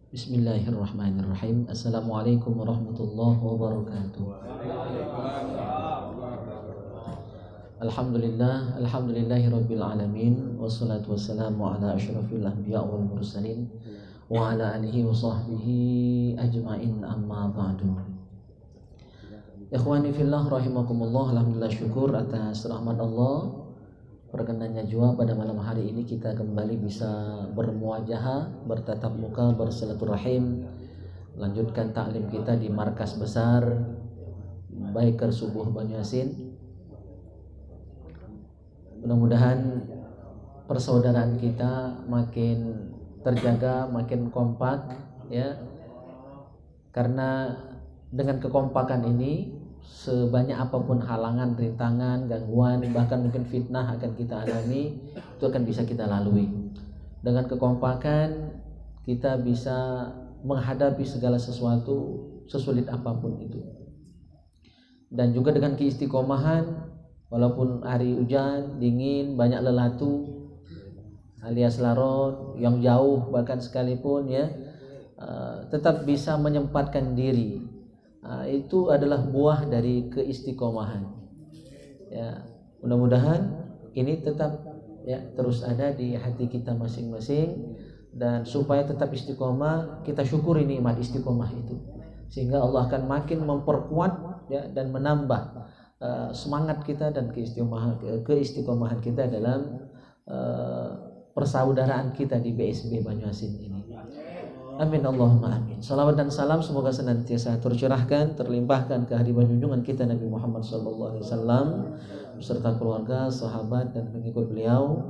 Bismillahirrahmanirrahim. Assalamualaikum warahmatullahi wabarakatuh. Alhamdulillahirabbil alamin, wassalatu wassalamu ala asyrafil anbiya wal mursalin wa ala alihi wa sahbihi ajmain, amma ba'du. Ikhwani fillah rahimakumullah, alhamdulillah, syukur atas rahmat Allah perkenannya jua pada malam hari ini kita kembali bisa bermuajahah, bertatap muka, bersilaturahim, lanjutkan taklim kita di markas besar Baiker Subuh Banyuasin. Mudah-mudahan persaudaraan kita makin terjaga, makin kompak, ya. Karena dengan kekompakan ini, sebanyak apapun halangan, rintangan, gangguan, bahkan mungkin fitnah akan kita alami, itu akan bisa kita lalui. Dengan kekompakan kita bisa menghadapi segala sesuatu sesulit apapun itu. Dan juga dengan keistiqomahan, walaupun hari hujan, dingin, banyak lelatu alias laron yang jauh bahkan sekalipun, ya, tetap bisa menyempatkan diri. Itu adalah buah dari keistiqomahan. Ya, mudah-mudahan ini tetap, ya, terus ada di hati kita masing-masing, dan supaya tetap istiqomah kita syukuri nikmat istiqomah itu, sehingga Allah akan makin memperkuat, ya, dan menambah semangat kita dan keistiqomahan kita dalam persaudaraan kita di BSB Banyuasin ini. Amin Allahumma amin. Salawat dan salam semoga senantiasa tercurahkan, terlimpahkan ke hadirat junjungan kita Nabi Muhammad sallallahu alaihi wasallam beserta keluarga, sahabat dan pengikut beliau.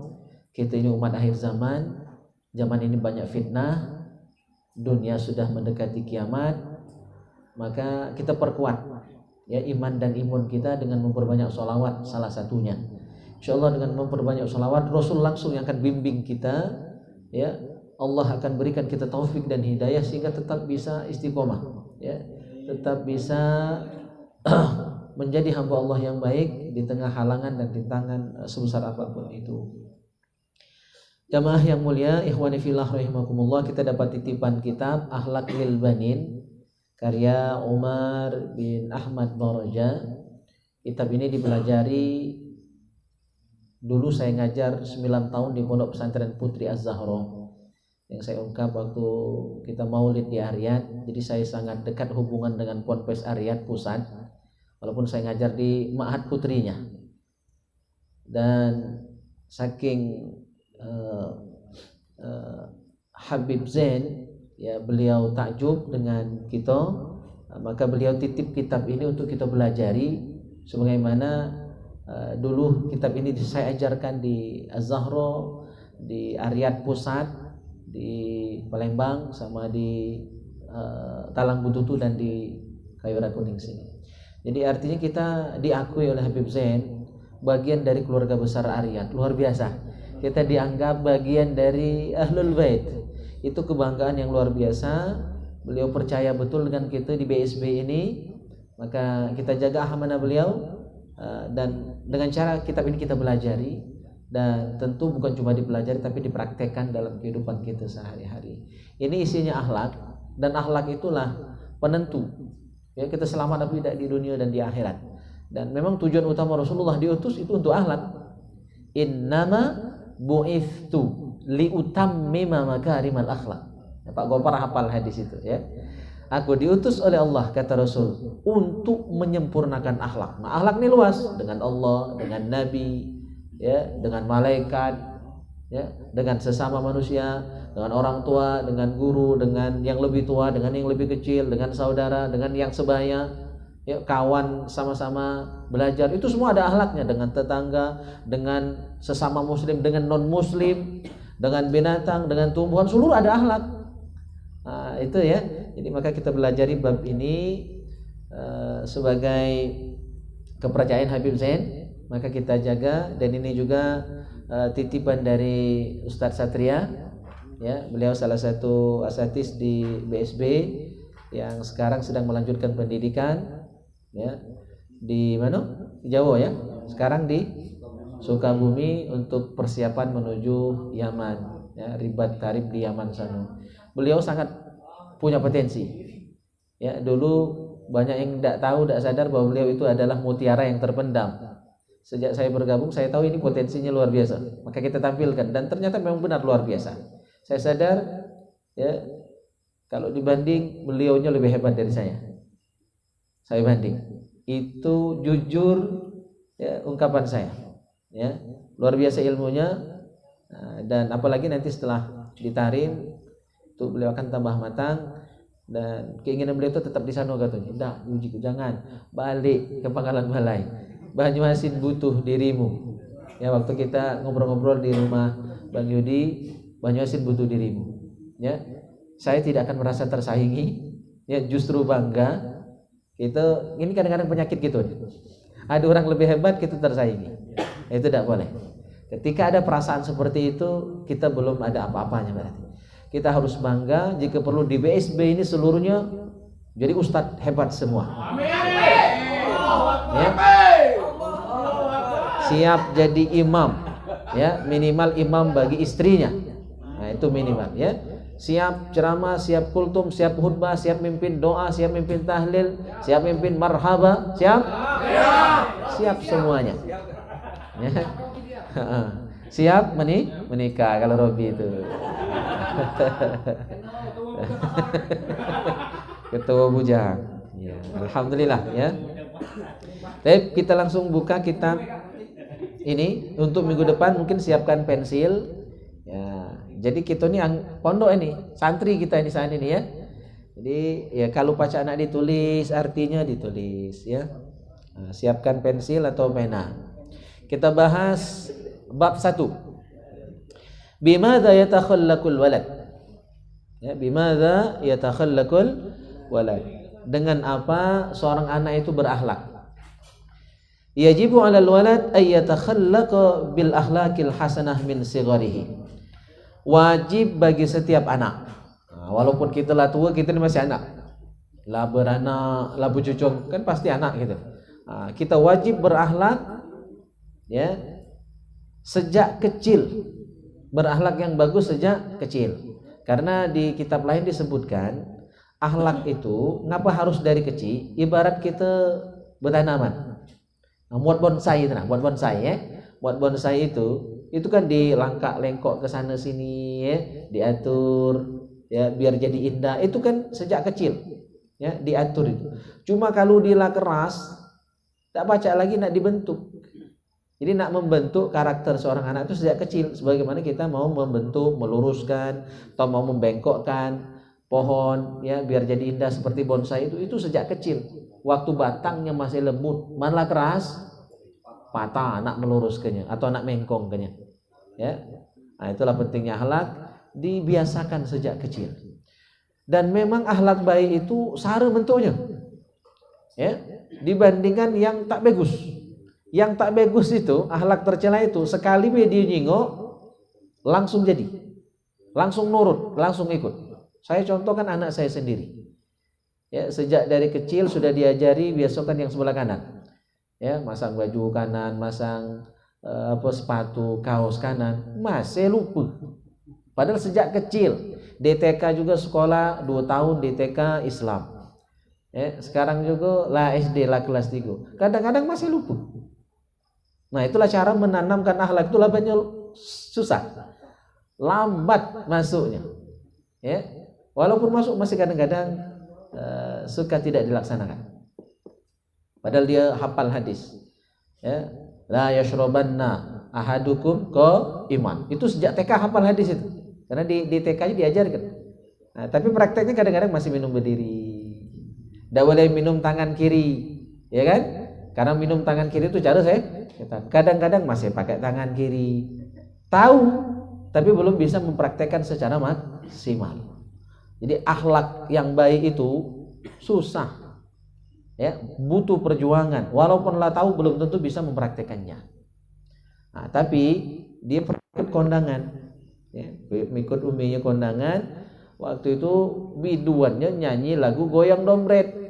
Kita ini umat akhir zaman. Zaman ini banyak fitnah, dunia sudah mendekati kiamat. Maka kita perkuat, ya, iman dan imun kita dengan memperbanyak sholawat, salah satunya. Insyaallah dengan memperbanyak sholawat, Rasul langsung yang akan bimbing kita, ya. Allah akan berikan kita taufik dan hidayah sehingga tetap bisa istiqomah, ya, tetap bisa menjadi hamba Allah yang baik di tengah halangan dan rintangan sebesar apapun itu. Jamaah yang mulia, ikhwani fillah rahimakumullah, kita dapat titipan kitab Akhlak lil Banin karya Umar bin Ahmad Baraja. Kitab ini dipelajari dulu saya ngajar 9 tahun di Pondok Pesantren Putri Az-Zahra yang saya ungkap waktu kita maulid di Ariyat. Jadi saya sangat dekat hubungan dengan Ponpes Ariyat pusat, walaupun saya ngajar di Ma'had putrinya. Dan saking Habib Zain, ya, beliau takjub dengan kita, maka beliau titip kitab ini untuk kita belajari, sebagaimana dulu kitab ini saya ajarkan di Az-Zahra, di Ariyat pusat, di Palembang, sama di Talang Bututu dan di Kayora Kuning sini. Jadi artinya kita diakui oleh Habib Zain bagian dari keluarga besar Ariyat, luar biasa. Kita dianggap bagian dari Ahlul Bait. Itu kebanggaan yang luar biasa. Beliau percaya betul dengan kita di BSB ini, maka kita jaga amanah beliau, dan dengan cara kitab ini kita belajari. Dan tentu bukan cuma dipelajari tapi dipraktekkan dalam kehidupan kita sehari-hari. Ini isinya akhlak, dan akhlak itulah penentu, ya, kita selamat atau tidak di dunia dan di akhirat. Dan memang tujuan utama Rasulullah diutus itu untuk akhlak. Innama bu'ithtu liutammima makarimal akhlak. Ya, Pak Gopar hafal hadis itu, ya. Aku diutus oleh Allah, kata Rasul, untuk menyempurnakan akhlak. Nah, akhlak ini luas, dengan Allah, dengan Nabi, ya, dengan malaikat, ya, dengan sesama manusia, dengan orang tua, dengan guru, dengan yang lebih tua, dengan yang lebih kecil, dengan saudara, dengan yang sebaya, ya, kawan, sama-sama belajar. Itu semua ada akhlaknya, dengan tetangga, dengan sesama muslim, dengan non muslim, dengan binatang, dengan tumbuhan, seluruh ada akhlak. Nah, itu, ya. Jadi maka kita belajari bab ini sebagai kepercayaan Habib Zain, maka kita jaga. Dan ini juga titipan dari Ustadz Satria, ya, beliau salah satu asatidz di BSB yang sekarang sedang melanjutkan pendidikan, ya, di mana? Di Jawa, ya. Sekarang di Sukabumi untuk persiapan menuju Yaman, ya, ribat tarif di Yaman sana. Beliau sangat punya potensi. Ya, dulu banyak yang tidak tahu, tidak sadar bahwa beliau itu adalah mutiara yang terpendam. Sejak saya bergabung, saya tahu ini potensinya luar biasa. Maka kita tampilkan dan ternyata memang benar luar biasa. Saya sadar, ya, kalau dibanding beliaunya lebih hebat dari saya. Saya banding. Itu jujur, ya, ungkapan saya. Ya, luar biasa ilmunya, dan apalagi nanti setelah ditarim, itu beliau akan tambah matang. Dan keinginan beliau itu tetap di sana katanya. Tidak, uji, jangan balik ke Pangkalan Balai. Banyuasin butuh dirimu. Ya, waktu kita ngobrol-ngobrol di rumah Bang Yudi, Banyuasin butuh dirimu. Ya, saya tidak akan merasa tersaingi. Ya, justru bangga. Ini kadang-kadang penyakit gitu. Ada orang lebih hebat, kita tersaingi. Itu tidak boleh. Ketika ada perasaan seperti itu, kita belum ada apa-apanya berarti. Kita harus bangga, jika perlu di BSB ini seluruhnya jadi ustadz hebat semua. Ya. Siap jadi imam, ya, minimal imam bagi istrinya. Nah, itu minimal, ya. Siap ceramah, siap kultum, siap khutbah, siap mimpin doa, siap mimpin tahlil, siap mimpin marhaba, siap? Siap semuanya. Ya. Siap menikah kalau Robi itu. Ketua bujang. Ya, alhamdulillah, ya. Baik, kita langsung buka kitab ini. Untuk minggu depan mungkin siapkan pensil. Ya, jadi kita ini pondok ini, santri kita ini saat ini, ya. Jadi ya kalau baca anak ditulis, artinya ditulis, ya. Nah, siapkan pensil atau pena. Kita bahas bab 1. Bimadza yatakhallaqul walad. Ya, bimadza yatakhallaqul walad. Dengan apa seorang anak itu berakhlak? Yajibu 'alal walad ay yatakhallaqa bil akhlaqil hasanah min sigharihi. Wajib bagi setiap anak. Nah, walaupun kita lah tua, kita ini masih anak. Lah beranak, lah bercucung, kan pasti anak gitu. Nah, kita wajib berakhlak, ya, sejak kecil. Berakhlak yang bagus sejak kecil. Karena di kitab lain disebutkan akhlak itu ngapa harus dari kecil? Ibarat kita bertanaman. Nah, buat bonsai itu, buat bonsai, ya. Buat bonsai itu kan dilangkak-lengkok ke sana sini, ya, diatur, ya, biar jadi indah. Itu kan sejak kecil, ya, diatur itu. Cuma kalau dia keras, tak baca lagi, nak dibentuk. Jadi nak membentuk karakter seorang anak itu sejak kecil, sebagaimana kita mau membentuk, meluruskan atau mau membengkokkan pohon, ya, biar jadi indah seperti bonsai itu sejak kecil. Waktu batangnya masih lembut, malah keras, patah nak meluruskannya atau nak mengkongkannya. Ya. Nah, itulah pentingnya akhlak, dibiasakan sejak kecil. Dan memang akhlak baik itu sara bentuknya. Ya, dibandingkan yang tak bagus. Yang tak bagus itu, akhlak tercela itu, sekali dia nyingok langsung jadi, langsung nurut, langsung ikut. Saya contohkan anak saya sendiri. Ya, sejak dari kecil sudah diajari biasakan yang sebelah kanan. Ya, masang baju kanan, masang sepatu, kaos kanan, masih lupa. Padahal sejak kecil, DTK juga sekolah 2 tahun DTK Islam. Ya, sekarang juga lah SD lah kelas 3. Kadang-kadang masih lupa. Nah, itulah cara menanamkan akhlak, itulah banyak susah, lambat masuknya, ya. Walaupun masuk masih kadang-kadang suka tidak dilaksanakan. Padahal dia hafal hadis, ya. La yashrabanna ahadukum iman. Itu sejak TK hafal hadis itu, karena di TK-nya diajarkan. Nah, tapi prakteknya kadang-kadang masih minum berdiri, tidak boleh minum tangan kiri, ya kan? Karena minum tangan kiri itu cara saya. Kadang-kadang masih pakai tangan kiri, tahu tapi belum bisa mempraktekkan secara maksimal. Jadi akhlak yang baik itu susah, ya, butuh perjuangan. Walaupun lah tahu, belum tentu bisa mempraktekannya. Nah, tapi dia ikut kondangan, ya, ikut uminya kondangan. Waktu itu biduannya nyanyi lagu goyang dompet.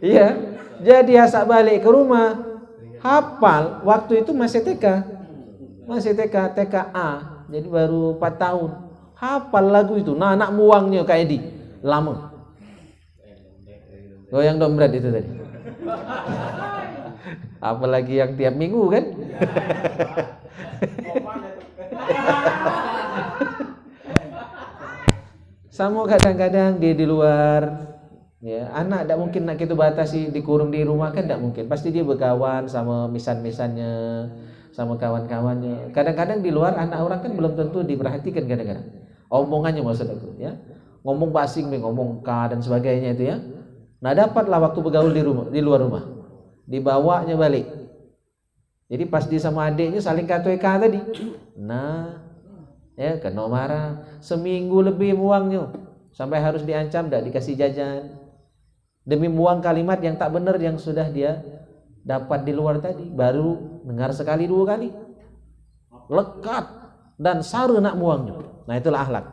Iya, jadi asak balik ke rumah hafal. Waktu itu masih TK, TKA, jadi baru 4 tahun. Hafal lagu itu. Nah, anak muangnya kayak di lama. Goyang dompet itu tadi. Apalagi yang tiap minggu kan? Sama kadang-kadang dia di luar, ya anak tidak mungkin nak kita batasi dikurung di rumah kan tidak mungkin. Pasti dia berkawan sama misan-misannya, sama kawan-kawannya. Kadang-kadang di luar anak orang kan belum tentu diperhatikan kadang-kadang. Omongannya maksud aku, ya ngomong basing, ngomong ka dan sebagainya itu ya. Nah dapatlah waktu bergaul di rumah, di luar rumah, dibawanya balik. Jadi pas dia sama adiknya saling kata tadi, nah ya kena marah, seminggu lebih muangnya sampai harus diancam tidak dikasih jajan demi muang kalimat yang tak benar yang sudah dia dapat di luar tadi. Baru dengar sekali dua kali lekat dan saru nak muangnya. Nah itulah akhlak.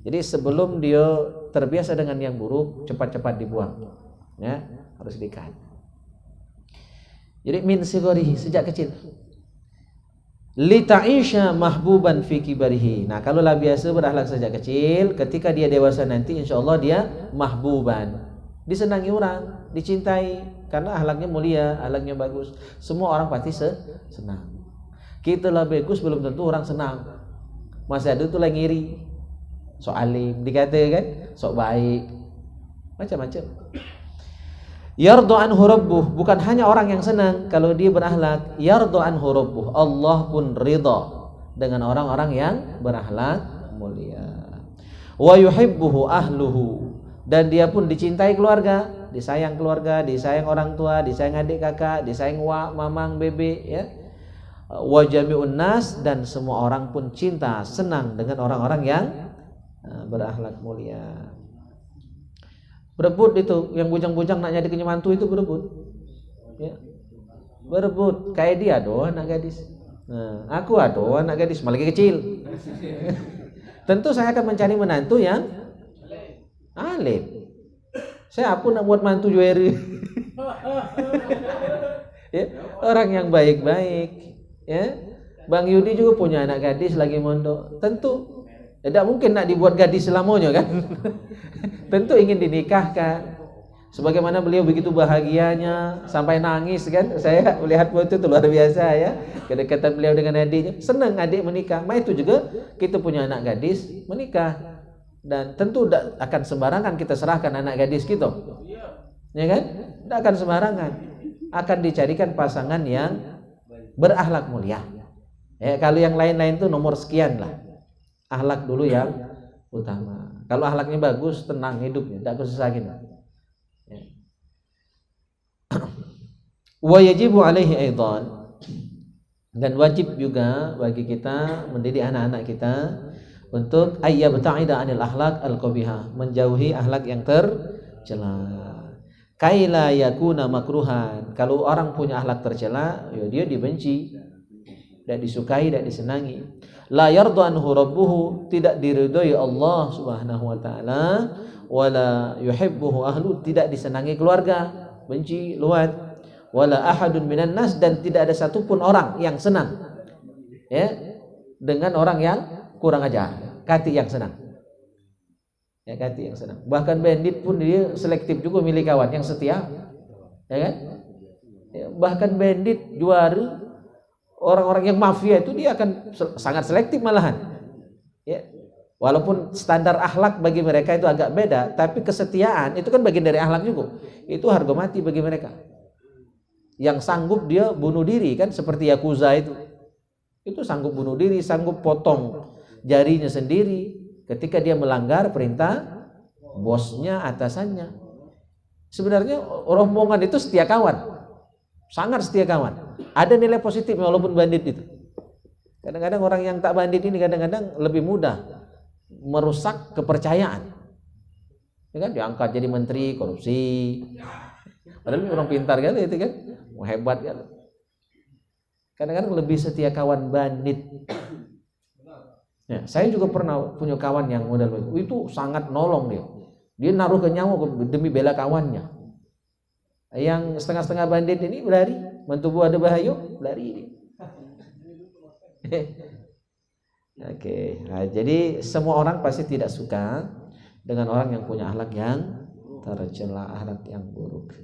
Jadi sebelum dia terbiasa dengan yang buruk, cepat-cepat dibuang, ya harus dikat. Jadi min sigorihi, sejak kecil. Li ta'isha mahbuban fi kibarihi. Nah, kalau lah biasa berakhlak sejak kecil, ketika dia dewasa nanti insyaallah dia mahbuban. Disenangi orang, dicintai karena akhlaknya mulia, akhlaknya bagus. Semua orang pasti senang. Kita lah bagus belum tentu orang senang. Masih ada tuh lah ngiri. Sok alim dikatakan, sok baik. Macam-macam. Yardu anhu rabbuh, bukan hanya orang yang senang kalau dia berakhlak, yardu anhu rabbuh, Allah pun ridha dengan orang-orang yang berakhlak mulia. Wa yuhibbuhu ahluhu, dan dia pun dicintai keluarga, disayang orang tua, disayang adik kakak, disayang wak, mamang, bebe, ya. Wa jami'un nas, dan semua orang pun cinta, senang dengan orang-orang yang berakhlak mulia. Berebut itu, yang bujang-bujang nak jadi kenyemantu itu berebut, ya. Berebut, kayak dia doang anak gadis. Nah, aku anak gadis, malah lagi kecil. Tentu saya akan mencari menantu yang alim. Saya pun nak buat mantu jueri. Ya, orang yang baik-baik, ya. Bang Yudi juga punya anak gadis lagi mondok. Tentu tidak mungkin nak dibuat gadis selamanya kan. Tentu ingin dinikahkan. Sebagaimana beliau begitu bahagianya sampai nangis kan. Saya melihat foto itu luar biasa ya. Kedekatan beliau dengan adiknya. Senang adik menikah. Itu juga kita punya anak gadis menikah. Dan tentu tidak akan sembarangan kita serahkan anak gadis kita. Ya kan? Tidak akan sembarangan. Akan dicarikan pasangan yang berakhlak mulia. Ya, kalau yang lain-lain itu nomor sekian lah. Akhlak dulu yang utama. Kalau akhlaknya bagus, tenang hidupnya, tidak kesusahan. Ya. Wa yajibu alaihi aidan, dan wajib juga bagi kita mendidik anak-anak kita untuk ayyabta'ida 'anil akhlaq al-qabihah, menjauhi akhlak yang tercela. Kaila yakuna makruhan. Kalau orang punya akhlak tercela, ya dia dibenci, tidak disukai, tidak disenangi. La yardu anhu rabbuhu, tidak diridhoi Allah Subhanahu wa taala, wala yuhibbuhu ahlu, tidak disenangi keluarga, benci luat, wala ahadun minan nas, dan tidak ada satupun orang yang senang ya dengan orang yang kurang ajar, kati yang senang. Ya, kati yang senang. Bahkan bandit pun dia selektif juga milih kawan yang setia. Ya kan? Ya, bahkan bandit juara, orang-orang yang mafia itu dia akan sangat selektif malahan. Ya. Walaupun standar akhlak bagi mereka itu agak beda, tapi kesetiaan itu kan bagian dari akhlak juga. Itu harga mati bagi mereka. Yang sanggup dia bunuh diri kan, seperti Yakuza itu. Itu sanggup bunuh diri, sanggup potong jarinya sendiri ketika dia melanggar perintah bosnya, atasannya. Sebenarnya rombongan itu setia kawan. Sangat setia kawan. Ada nilai positif walaupun bandit itu. Kadang-kadang orang yang tak bandit ini kadang-kadang lebih mudah merusak kepercayaan. Ya kan, diangkat jadi menteri, korupsi. Padahal ini orang pintar kan itu kan, hebat kan. Kadang-kadang lebih setia kawan bandit. Ya, saya juga pernah punya kawan yang model itu sangat nolong dia. Dia naruh ke nyawa demi bela kawannya. Yang setengah-setengah bandit ini berlari, mentubuh ada bahaya, berlari dia. Oke. Nah, jadi semua orang pasti tidak suka dengan orang yang punya akhlak yang tercela, akhlak yang buruk.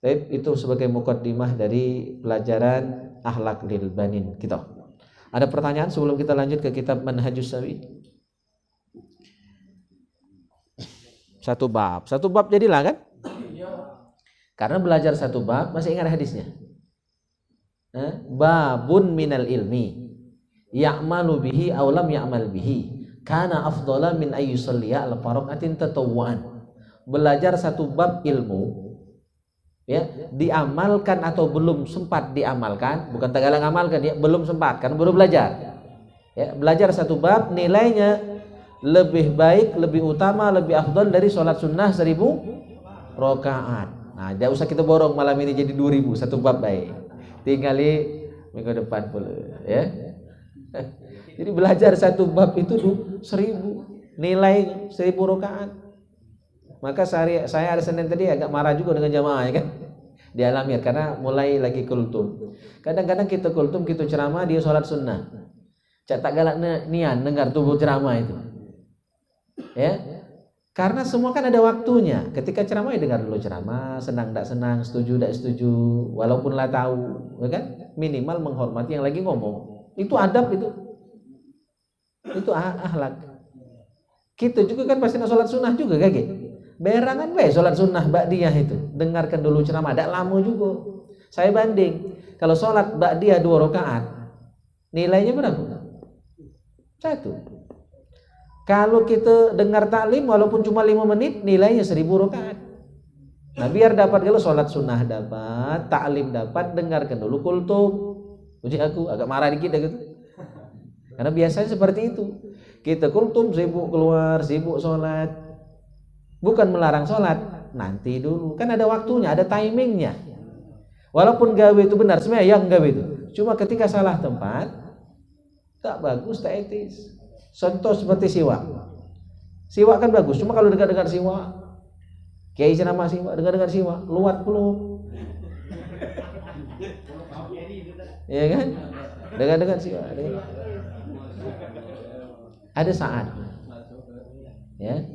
Tapi itu sebagai mukaddimah dari pelajaran akhlak lil banin kita. Ada pertanyaan sebelum kita lanjut ke kitab Manhajus Sawi? Satu bab jadilah kan? Karena belajar satu bab masih ingat hadisnya. Babun minal ilmi ya'malu bihi aw lam ya'mal bihi kana afdhala min ay yusalliya ala faraqatin tatawwuan. Belajar satu bab ilmu, ya, diamalkan atau belum sempat diamalkan, bukan tagalang amalkan ya, belum sempat kan baru belajar. Ya, belajar satu bab nilainya lebih baik, lebih utama, lebih afdal dari sholat sunnah 1000 rakaat. Nah, tidak usah kita borong malam ini jadi 2000 satu bab baik. Tinggali minggu depan pula, ya. Jadi belajar satu bab itu 1000, nilai 1000 rakaat. Maka saya hari Senin tadi agak marah juga dengan jamaah ya kan. Di Alamir karena mulai lagi kultum. Kadang-kadang kita kultum, kita ceramah, dia sholat sunnah. Cak tak galak nian dengar tubuh ceramah itu. Ya. Karena semua kan ada waktunya. Ketika ceramah ya dengar dulu ceramah, senang tak senang, setuju tak setuju, walaupun lah tahu, ya kan? Minimal menghormati yang lagi ngomong. Itu adab itu. Itu akhlak. Kita juga kan pasti nak sholat sunnah juga kaki. Berangan baik sholat sunnah ba'diyah itu. Dengarkan dulu ceramah, tak lama juga. Saya banding, kalau sholat ba'diyah 2 rakaat, nilainya berapa? 1. Kalau kita dengar taklim walaupun cuma 5 menit, nilainya 1000 rakaat. Nah, biar dapat kalau sholat sunnah dapat, taklim dapat, dengarkan dulu kultum. Uji aku agak marah dikit gitu. Karena biasanya seperti itu. Kita kultum sibuk keluar, sibuk sholat. Bukan melarang sholat, nanti dulu. Kan ada waktunya, ada timingnya. Walaupun gawe itu benar, sebenarnya yang gawe itu. Cuma ketika salah tempat, tak bagus, tak etis. Contoh seperti siwak. Siwak kan bagus, cuma kalau dengar-dengar siwak, kiai ceramah siwak, dengar-dengar siwak, luat belum. Iya kan? Dengar-dengar siwak. Ada saat. Ya.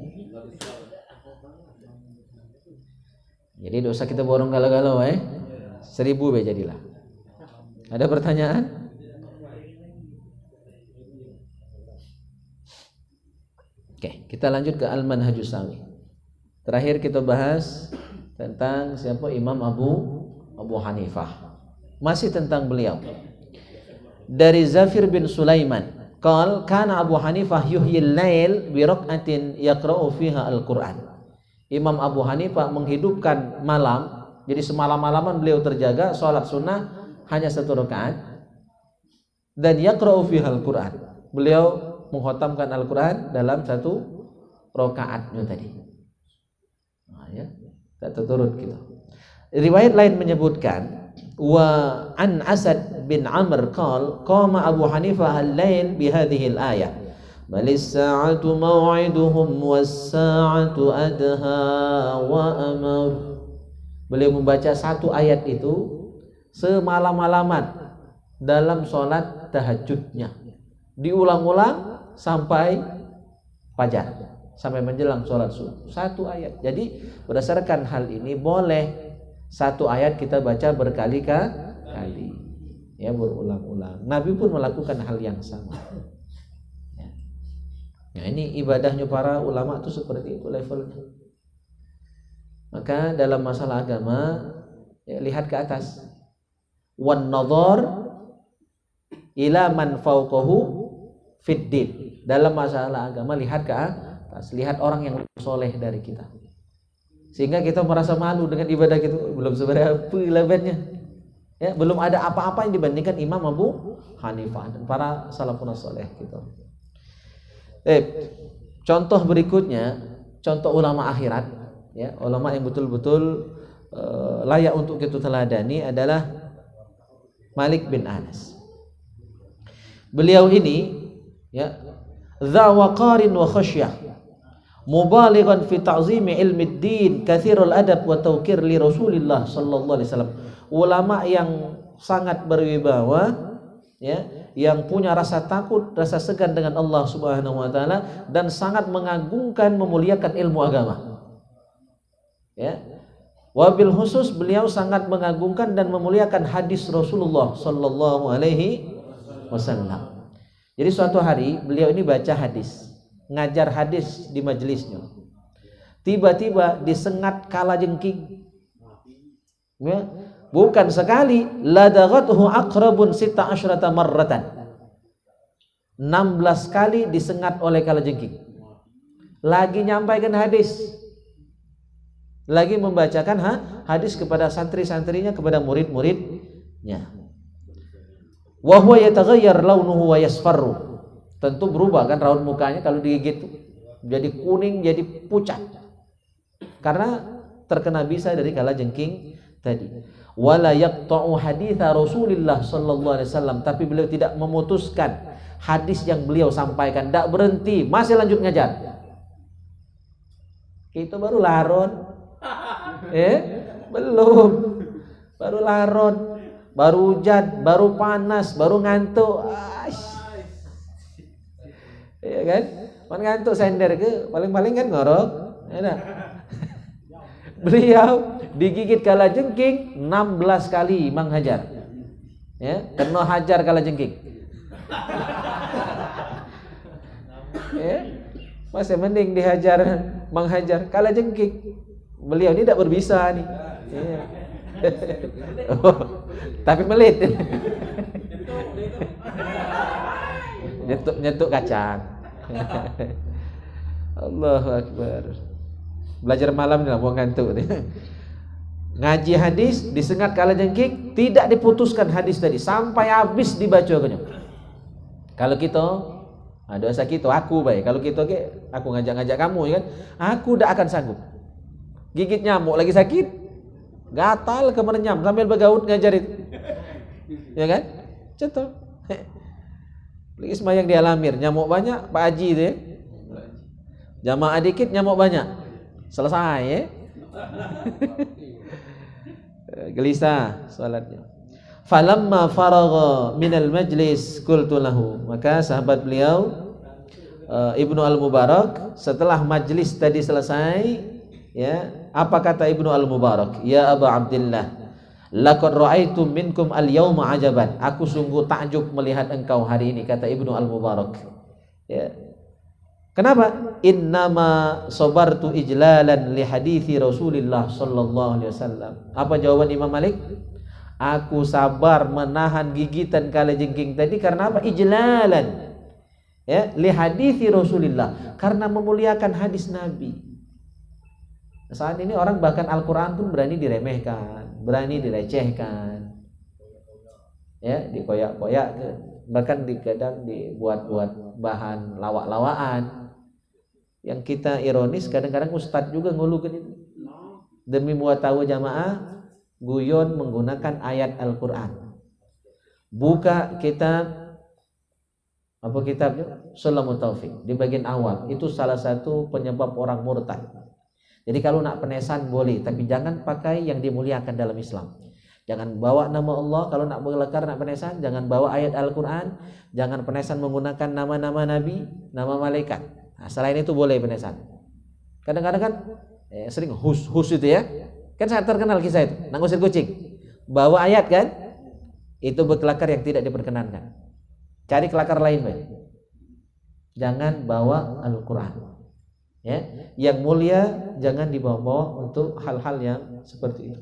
Jadi dosa kita borong galau-galau 1000 be jadilah. Ada pertanyaan? Oke, kita lanjut ke Al-Manhajus Sawi. Terakhir kita bahas tentang siapa Imam Abu Hanifah. Masih tentang beliau. Dari Zafir bin Sulaiman, qala kana Abu Hanifah yuhyil lail bi raq'atin yaqra'u fiha al-Qur'an. Imam Abu Hanifah menghidupkan malam, jadi semalam-malaman beliau terjaga sholat sunnah hanya 1 rakaat dan yaqra'u fiha al-Qur'an. Beliau mengkhatamkan Al-Qur'an dalam 1 rakaatnya tadi. Nah, ya, tak terturut gitu. Riwayat lain menyebutkan wa an Asad bin Amr qama Abu Hanifah al-lail bi hadhihi al-ayah. Balis sa'atu maw'iduhum was-sa'atu adha wa amar. Beliau membaca 1 ayat itu semalam-malaman dalam sholat tahajudnya. Diulang-ulang sampai fajar, sampai menjelang sholat subuh. 1 ayat. Jadi berdasarkan hal ini boleh 1 ayat kita baca berkali-kali. Ya, berulang-ulang. Nabi pun melakukan hal yang sama. Nah, ini ibadahnya para ulama itu seperti itu levelnya. Maka dalam masalah agama ya, lihat ke atas. Wan nadhar ila man fawqahu fid din. Dalam masalah agama lihat ke atas, lihat orang yang lebih soleh dari kita. Sehingga kita merasa malu dengan ibadah kita, belum seberapa levelnya. Ya, belum ada apa-apa yang dibandingkan Imam Abu Hanifah dan para salafun saleh gitu. Contoh berikutnya, contoh ulama akhirat, ya, ulama yang betul-betul layak untuk kita teladani adalah Malik bin Anas. Beliau ini, ya, dza waqarin wa khasyah, mubalighan fi ta'zimi ilmi ad-din, katsirul adab wa tawqir li Rasulillah sallallahu alaihi wasallam. Ulama yang sangat berwibawa, ya, yang punya rasa takut, rasa segan dengan Allah Subhanahu wa taala dan sangat mengagungkan, memuliakan ilmu agama. Ya. Wabil khusus beliau sangat mengagungkan dan memuliakan hadis Rasulullah sallallahu alaihi wasallam. Jadi suatu hari beliau ini baca hadis, ngajar hadis di majelisnya. Tiba-tiba disengat kalajengking. Ya. Bukan sekali, ladaghathu aqrabun 16 marratan. 16 kali disengat oleh kalajengking. Lagi nyampaikan hadis. Lagi membacakan hadis kepada santri-santrinya, kepada murid-muridnya. Wa huwa yataghayyar launuhu wa yasfarru. Tentu berubah kan raut mukanya kalau digigit jadi kuning, jadi pucat. Karena terkena bisa dari kalajengking tadi. Wala yaqta'u haditha Rasulillah sallallahu alaihi wasallam, tapi beliau tidak memutuskan hadis yang beliau sampaikan, tidak berhenti, masih lanjut ngajar. Itu baru laron. Belum. Baru laron, baru hujan, baru panas, baru ngantuk. Iya kan? Man ngantuk sender ke, paling-paling kan ngorok. Enak. Beliau digigit kalajengking 16 kali Mang Hajar. Ya, kena hajar kalajengking. Ya, masih mending dihajar Mang Hajar kalajengking. Beliau ini tidak berbisa nih. Ya. Tapi melit. Nyetuk kacang. Allahu Akbar. Belajar malam nih, mau ngantuk nih. Ngaji hadis disengat kalajengking, tidak diputuskan hadis tadi sampai habis dibaca kan. Kalau kita dosa kita aku baik. Kalau kita aku ngajak-ngajak kamu ya kan, aku tidak akan sanggup. Gigit nyamuk lagi sakit, gatal kemerenyam sambil bergaut ngajar itu. Ya kan? Contoh. Lagi semayang di Alamir, nyamuk banyak, Pak Haji itu ya. Jamaah dikit, nyamuk banyak. Selesai ya. Gelisah salatnya. Falamma faragha minal majlis qultu lahu, maka sahabat beliau Ibnu Al-Mubarak setelah majlis tadi selesai, ya, apa kata Ibnu Al-Mubarak? Ya Aba Abdillah, laqad ra'aitu minkum al-yawma ajaban. Aku sungguh takjub melihat engkau hari ini, kata Ibnu Al-Mubarak. Ya. Kenapa? Innama sabartu ijlalan li hadithi Rasulillah sallallahu alaihi wasallam. Apa jawaban Imam Malik? Aku sabar menahan gigitan kalajengking tadi karena apa? Ijlalan. Ya, li hadithi Rasulillah, karena memuliakan hadis Nabi. Saat ini orang bahkan Al-Qur'an pun berani diremehkan, berani direcehkan. Ya, dikoyak-koyak, bahkan kadang dibuat-buat bahan lawak-lawakan. Yang kita ironis, kadang-kadang ustadz juga ngeluhkan itu. Demi buat tahu jamaah, guyon menggunakan ayat Al-Quran. Buka kitab, apa kitabnya? Sulamut Taufik. Di bagian awal, itu salah satu penyebab orang murtad. Jadi kalau nak penesan boleh, tapi jangan pakai yang dimuliakan dalam Islam. Jangan bawa nama Allah. Kalau nak berlekar, nak penesan, jangan bawa ayat Al-Quran. Jangan penesan menggunakan nama-nama Nabi, nama malaikat. Nah, selain itu boleh penesan. Kadang-kadang kan sering hus itu ya. Kan sangat terkenal kisah itu, nak ngusir kucing. Bawa ayat kan? Itu berkelakar yang tidak diperkenankan. Cari kelakar lain, baik. Jangan bawa Al-Quran. Ya, yang mulia jangan dibawa-bawa untuk hal-hal yang seperti itu.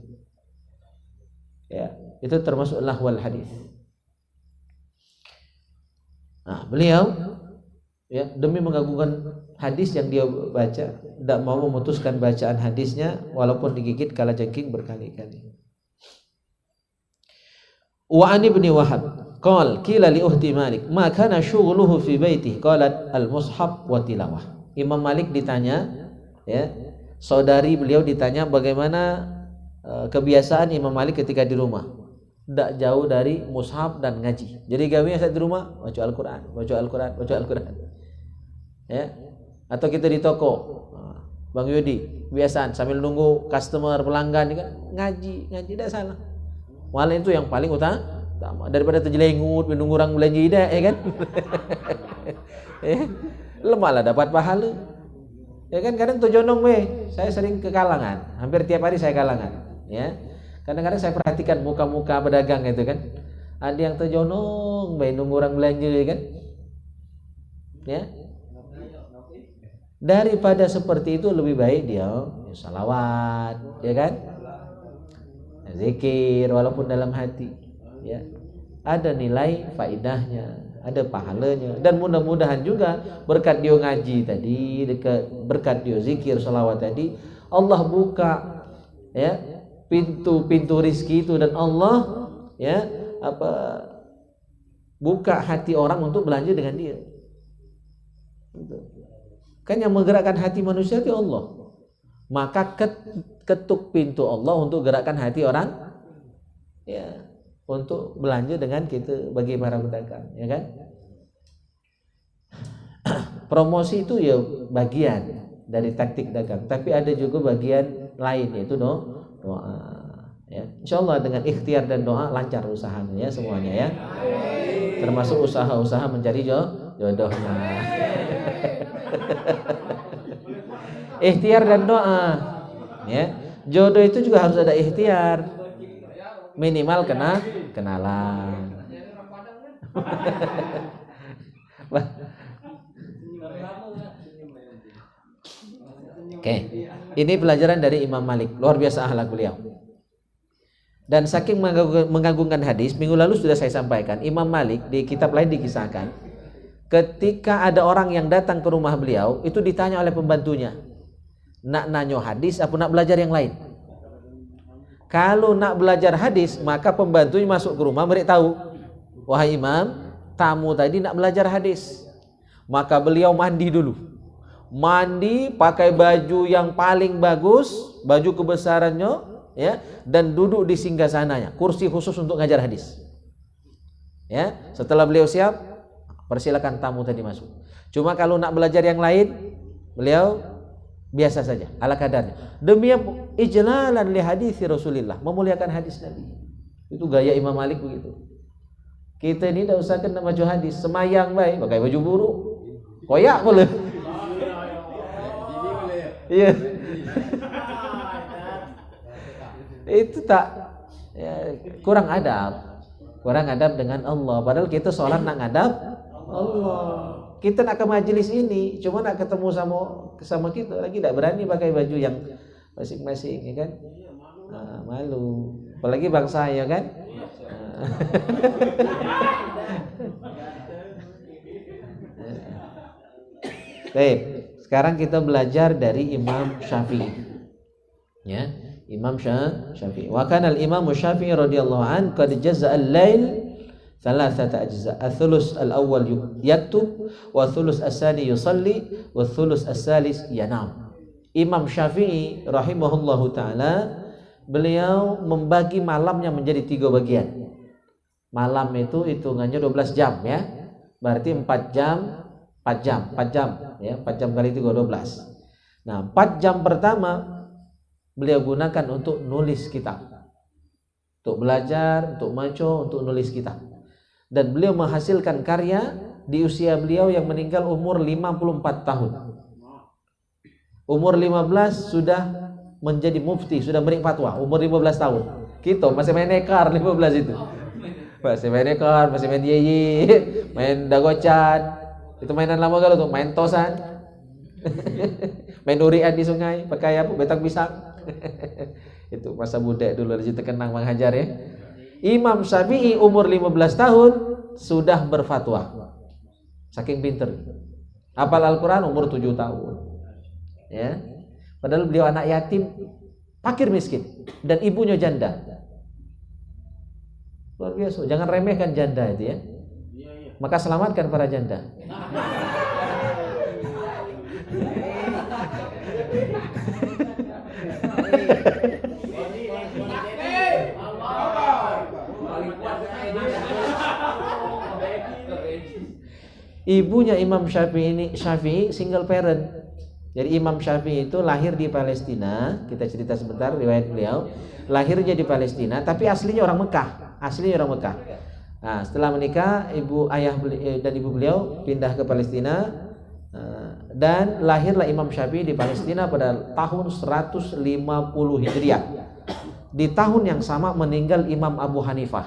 Ya, itu termasuk lahwal hadis. Nah, beliau ya, demi mengagungkan hadis yang dia baca, tidak mau memutuskan bacaan hadisnya walaupun digigit kalajengking berkali-kali. Wa an ibni Wahab qala qila li ukhti Malik ma kana syughluhu fi baitihi qalat al-mushaf wa tilawah. Imam Malik ditanya, ya, saudari beliau ditanya bagaimana kebiasaan Imam Malik ketika di rumah. Tidak jauh dari mushaf dan ngaji. Jadi gawinya saat di rumah baca Al-Quran, baca Al-Quran, baca Al-Quran. Ya. Atau kita di toko, Bang Yudi, kebiasaan sambil nunggu customer pelanggan kan ngaji tidak salah. Malah itu yang paling Daripada terjelengut menunggu orang belanja ida, ya kan? Lemahlah dapat pahala. Ya kan, kadang tujonong saya sering ke Kalangan, hampir tiap hari saya Kalangan, ya. Kadang-kadang saya perhatikan muka-muka pedagang itu kan, ada yang terjonong nunggu orang belanja, ya kan? Ya. Daripada seperti itu lebih baik dia salawat, ya kan? Zikir walaupun dalam hati, ya. Ada nilai faidahnya, ada pahalanya, dan mudah-mudahan juga berkat dia ngaji tadi, berkat dia zikir salawat tadi, Allah buka ya pintu-pintu rizki itu, dan Allah ya buka hati orang untuk belanja dengan dia. Kan yang menggerakkan hati manusia itu Allah. Maka ketuk pintu Allah untuk gerakkan hati orang, ya, untuk belanja dengan kita bagi para pedagang, ya kan? Promosi itu ya bagian dari taktik dagang, tapi ada juga bagian lain, yaitu doa. Ya, insyaallah dengan ikhtiar dan doa lancar usahanya ya semuanya ya. Termasuk usaha-usaha mencari jodoh. Ikhtiar dan doa, ya. Jodoh itu juga harus ada ikhtiar. Minimal kenalan. Oke, ini pelajaran dari Imam Malik, luar biasa akhlak beliau. Dan saking mengagungkan hadis, minggu lalu sudah saya sampaikan, Imam Malik di kitab lain dikisahkan, ketika ada orang yang datang ke rumah beliau, itu ditanya oleh pembantunya, nak nanyo hadis apa nak belajar yang lain? Kalau nak belajar hadis, maka pembantunya masuk ke rumah beritahu, wahai imam, tamu tadi nak belajar hadis. Maka beliau mandi dulu, mandi pakai baju yang paling bagus, baju kebesarannya, ya, dan duduk di singgasananya, kursi khusus untuk ngajar hadis. Ya, setelah beliau siap, persilakan tamu tadi masuk. Cuma kalau nak belajar yang lain, beliau biasa saja, ala kadarnya. Demi ijlalan li hadis Rasulillah, memuliakan hadis Nabi. Itu gaya Imam Malik begitu. Kita ini tidak usah kena baju hadis, semayang baik, pakai baju buruk, koyak boleh. Iya. Itu tak ya, kurang adab dengan Allah. Padahal kita sholat nak ngadab Allah. Kita nak ke majelis ini, cuma nak ketemu sama kita lagi tidak berani pakai baju yang masing-masing, ya kan? Malu. Apalagi bangsa, ya kan? Baik, sekarang kita belajar dari Imam Syafi'i. Ya, Imam Syafi'i. Wa kana al-Imam Syafi'i radhiyallahu an qad jazza'a al-lail thalathata ajza. Al-thuluth al-awwal yaktub, wa thuluth as-sani yusalli, wa thuluth as-salis yanam. Imam Syafi'i rahimahullahu taala, beliau membagi malamnya menjadi 3 bagian. Malam itu hitungannya 12 jam, ya. Berarti 4 jam ya, 4 jam kali 3 12. Nah, 4 jam pertama beliau gunakan untuk nulis kitab, untuk belajar, untuk maco, untuk nulis kitab. Dan beliau menghasilkan karya di usia beliau yang meninggal umur 54 tahun. Umur 15 sudah menjadi mufti, sudah beri fatwa, umur 15 tahun. Kita masih main nekar 15 itu. Masih main nekar, masih main yeye, main dagocan. Itu mainan lama kalau tuh, main tosan. Main durian di sungai, pakai apa? Betang pisang. Itu masa budak dulu di terkenang menghajar, ya. Imam Syafi'i umur 15 tahun sudah berfatwa. Saking pinter. Hafal Al-Qur'an umur 7 tahun. Ya. Padahal beliau anak yatim, fakir miskin, dan ibunya janda. Luar biasa, jangan remehkan janda itu, ya. Maka selamatkan para janda. Ibunya Imam Syafi'i single parent. Jadi Imam Syafi'i itu lahir di Palestina. Kita cerita sebentar riwayat beliau. Lahirnya di Palestina, tapi aslinya orang Mekah. aslinya orang Mekah. Nah, setelah menikah ayah dan ibu beliau pindah ke Palestina, dan lahirlah Imam Syafi'i di Palestina pada tahun 150 Hijriah. Di tahun yang sama meninggal Imam Abu Hanifah.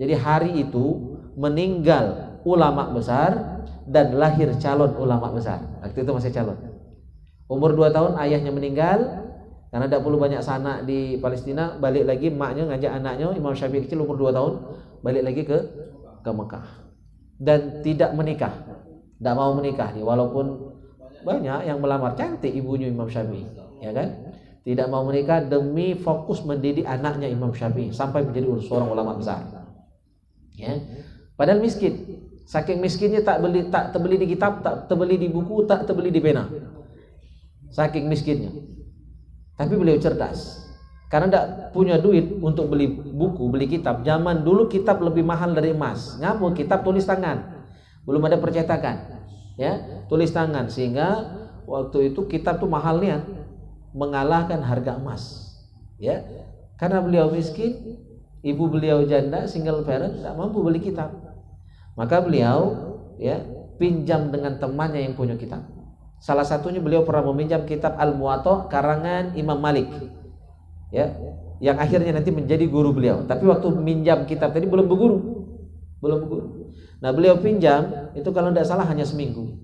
Jadi hari itu meninggal ulama besar dan lahir calon ulama besar. Waktu itu masih calon. Umur 2 tahun ayahnya meninggal karena tidak perlu banyak sanak di Palestina. Balik lagi maknya ngajak anaknya Imam Syafi'i kecil umur 2 tahun balik lagi ke Mekah dan tidak menikah, tidak mau menikah dia, walaupun banyak yang melamar, cantik ibunya Imam Syafi'i, ya kan? Tidak mau menikah demi fokus mendidik anaknya Imam Syafi'i sampai menjadi seorang ulama besar. Ya, padahal miskin, saking miskinnya tak terbeli di kitab, tak terbeli di buku, tak terbeli di pena, saking miskinnya. Tapi beliau cerdas. Karena tidak punya duit untuk beli buku, beli kitab. Zaman dulu kitab lebih mahal dari emas. Ngapa? Kitab tulis tangan, belum ada percetakan, ya, tulis tangan. Sehingga waktu itu kitab tuh mahalnya mengalahkan harga emas, ya. Karena beliau miskin, ibu beliau janda, single parent, tidak mampu beli kitab. Maka beliau, ya, pinjam dengan temannya yang punya kitab. Salah satunya beliau pernah meminjam kitab Al-Muwatta karangan Imam Malik, ya, yang akhirnya nanti menjadi guru beliau. Tapi waktu minjam kitab tadi belum berguru. Nah, beliau pinjam itu kalau tidak salah hanya seminggu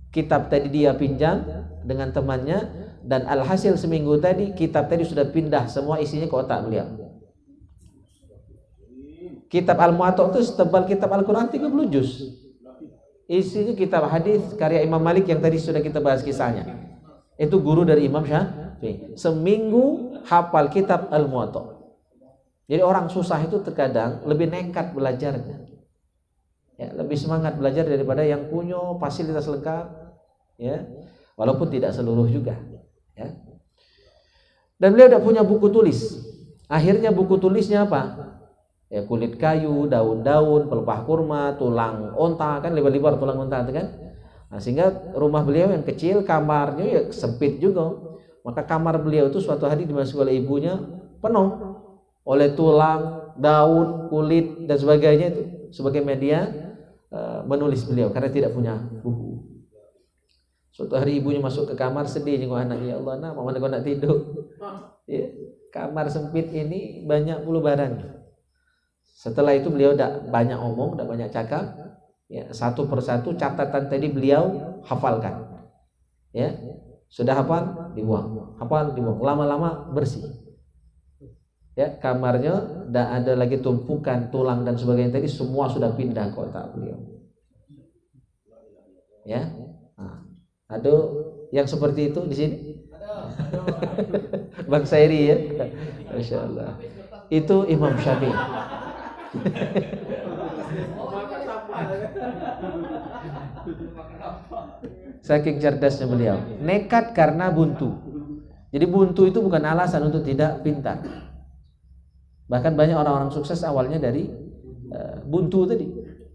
kitab tadi dia pinjam dengan temannya, dan alhasil seminggu tadi kitab tadi sudah pindah semua isinya ke otak beliau. Kitab Al-Muwatta itu setebal kitab Al-Quran 30 juz. Isinya kitab hadis karya Imam Malik yang tadi sudah kita bahas kisahnya. Itu guru dari Imam Syafi'i. Seminggu hafal kitab Al-Muwatta. Jadi orang susah itu terkadang lebih nekat belajarnya, ya, lebih semangat belajar daripada yang punya fasilitas lengkap, ya, walaupun tidak seluruh juga, ya. Dan beliau tidak punya buku tulis. Akhirnya buku tulisnya apa? Ya, kulit kayu, daun-daun, pelepah kurma, tulang onta, kan lebar-lebar tulang onta itu kan. Nah, sehingga rumah beliau yang kecil, kamarnya ya sempit juga. Maka kamar beliau itu suatu hari dimasuki oleh ibunya penuh oleh tulang, daun, kulit dan sebagainya itu sebagai media menulis beliau karena tidak punya buku. Suatu hari ibunya masuk ke kamar sedih jenguk anaknya, ya Allah, nak, mana kau nak tidur? Ya, kamar sempit ini banyak puluh barang. Setelah itu beliau tidak banyak omong, tidak banyak cakap, ya, satu persatu catatan tadi beliau hafalkan, ya, sudah hafal dibuang, hafal dibuang, lama-lama bersih, ya, kamarnya tidak ada lagi tumpukan tulang dan sebagainya tadi, semua sudah pindah ke otak beliau, ya. Nah, ada yang seperti itu di sini? Bang Sairi, ya, Masya Allah. Itu Imam Syafi'i. Saking cerdasnya beliau, nekat karena buntu. Jadi buntu itu bukan alasan untuk tidak pintar. Bahkan banyak orang-orang sukses awalnya dari buntu tadi,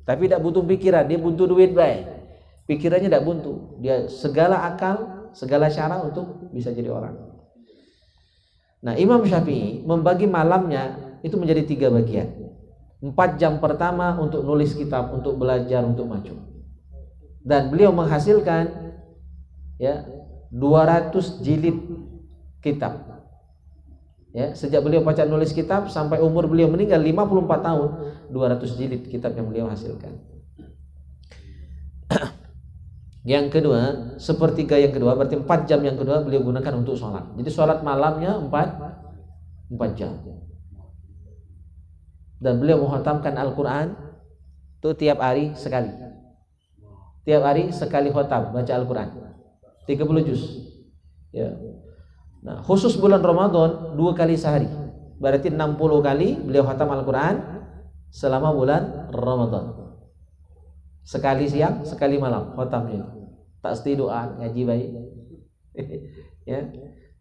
tapi tidak butuh pikiran, dia buntu duit baik. Pikirannya tidak buntu, dia segala akal, segala cara untuk bisa jadi orang. Nah, Imam Syafi'i membagi malamnya itu menjadi 3 bagian. 4 jam pertama untuk nulis kitab, untuk belajar, untuk maju. Dan beliau menghasilkan, ya, 200 jilid kitab. Ya, sejak beliau baca nulis kitab sampai umur beliau meninggal 54 tahun, 200 jilid kitab yang beliau hasilkan. Yang kedua, sepertiga yang kedua, berarti 4 jam yang kedua beliau gunakan untuk sholat. Jadi sholat malamnya 4 jam. Dan beliau mengkhatamkan Al-Quran itu tiap hari sekali. Tiap hari sekali khatam baca Al-Quran 30 juz, ya. Nah, khusus bulan Ramadan 2 kali sehari, berarti 60 kali beliau khatam Al-Quran selama bulan Ramadan. Sekali siang, sekali malam khatamnya. Tak mesti doa, ngaji baik. Ya.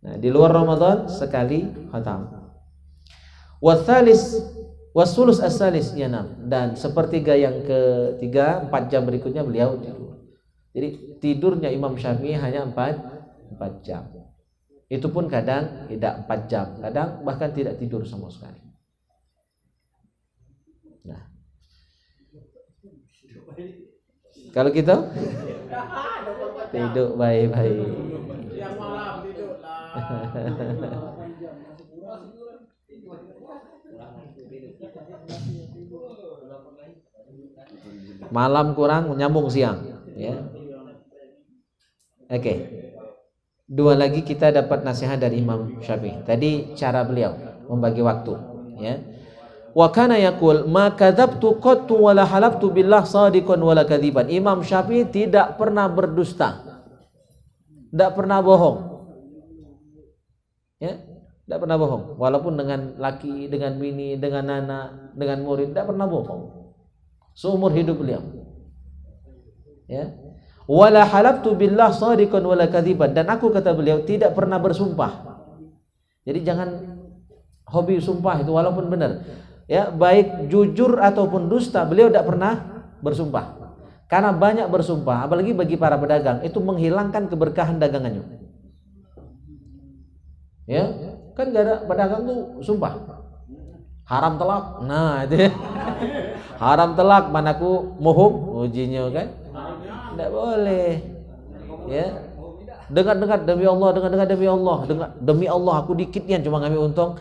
Nah, di luar Ramadan sekali khatam. Wasulus as-salis yanam, dan sepertiga yang ketiga 4 jam berikutnya beliau tidur. Jadi tidurnya Imam Syafi'i hanya 4 jam. Itu pun kadang tidak 4 jam, kadang bahkan tidak tidur sama sekali. Nah, kalau kita tidur baik-baik. Yang malam tidur lah. Malam kurang nyambung siang, ya. Oke. Dua lagi kita dapat nasihat dari Imam Syafi'i. Tadi cara beliau membagi waktu, ya. Wa kana yaqul ma kadzabtu qattu wa la halaftu billah shadiqan wa la kadziban. Imam Syafi'i tidak pernah berdusta. Tidak pernah bohong. Ya, tidak pernah bohong. Walaupun dengan laki, dengan bini, dengan anak, dengan murid, tidak pernah bohong. Seumur hidup beliau. Ya. Wala halaftu billah shadiqan wala kadziban, dan aku, kata beliau, tidak pernah bersumpah. Jadi jangan hobi sumpah itu walaupun benar. Ya, baik jujur ataupun dusta, beliau tidak pernah bersumpah. Karena banyak bersumpah, apalagi bagi para pedagang, itu menghilangkan keberkahan dagangannya. Ya, kan gak ada pedagang tuh sumpah. Haram telak. Nah, itu ya. Haram telak, manaku muhub ujinya kan. Tidak boleh. Ya. Dengar-dengar demi Allah, dengar-dengar demi Allah, demi Allah aku dikitnya cuma ngambil untung.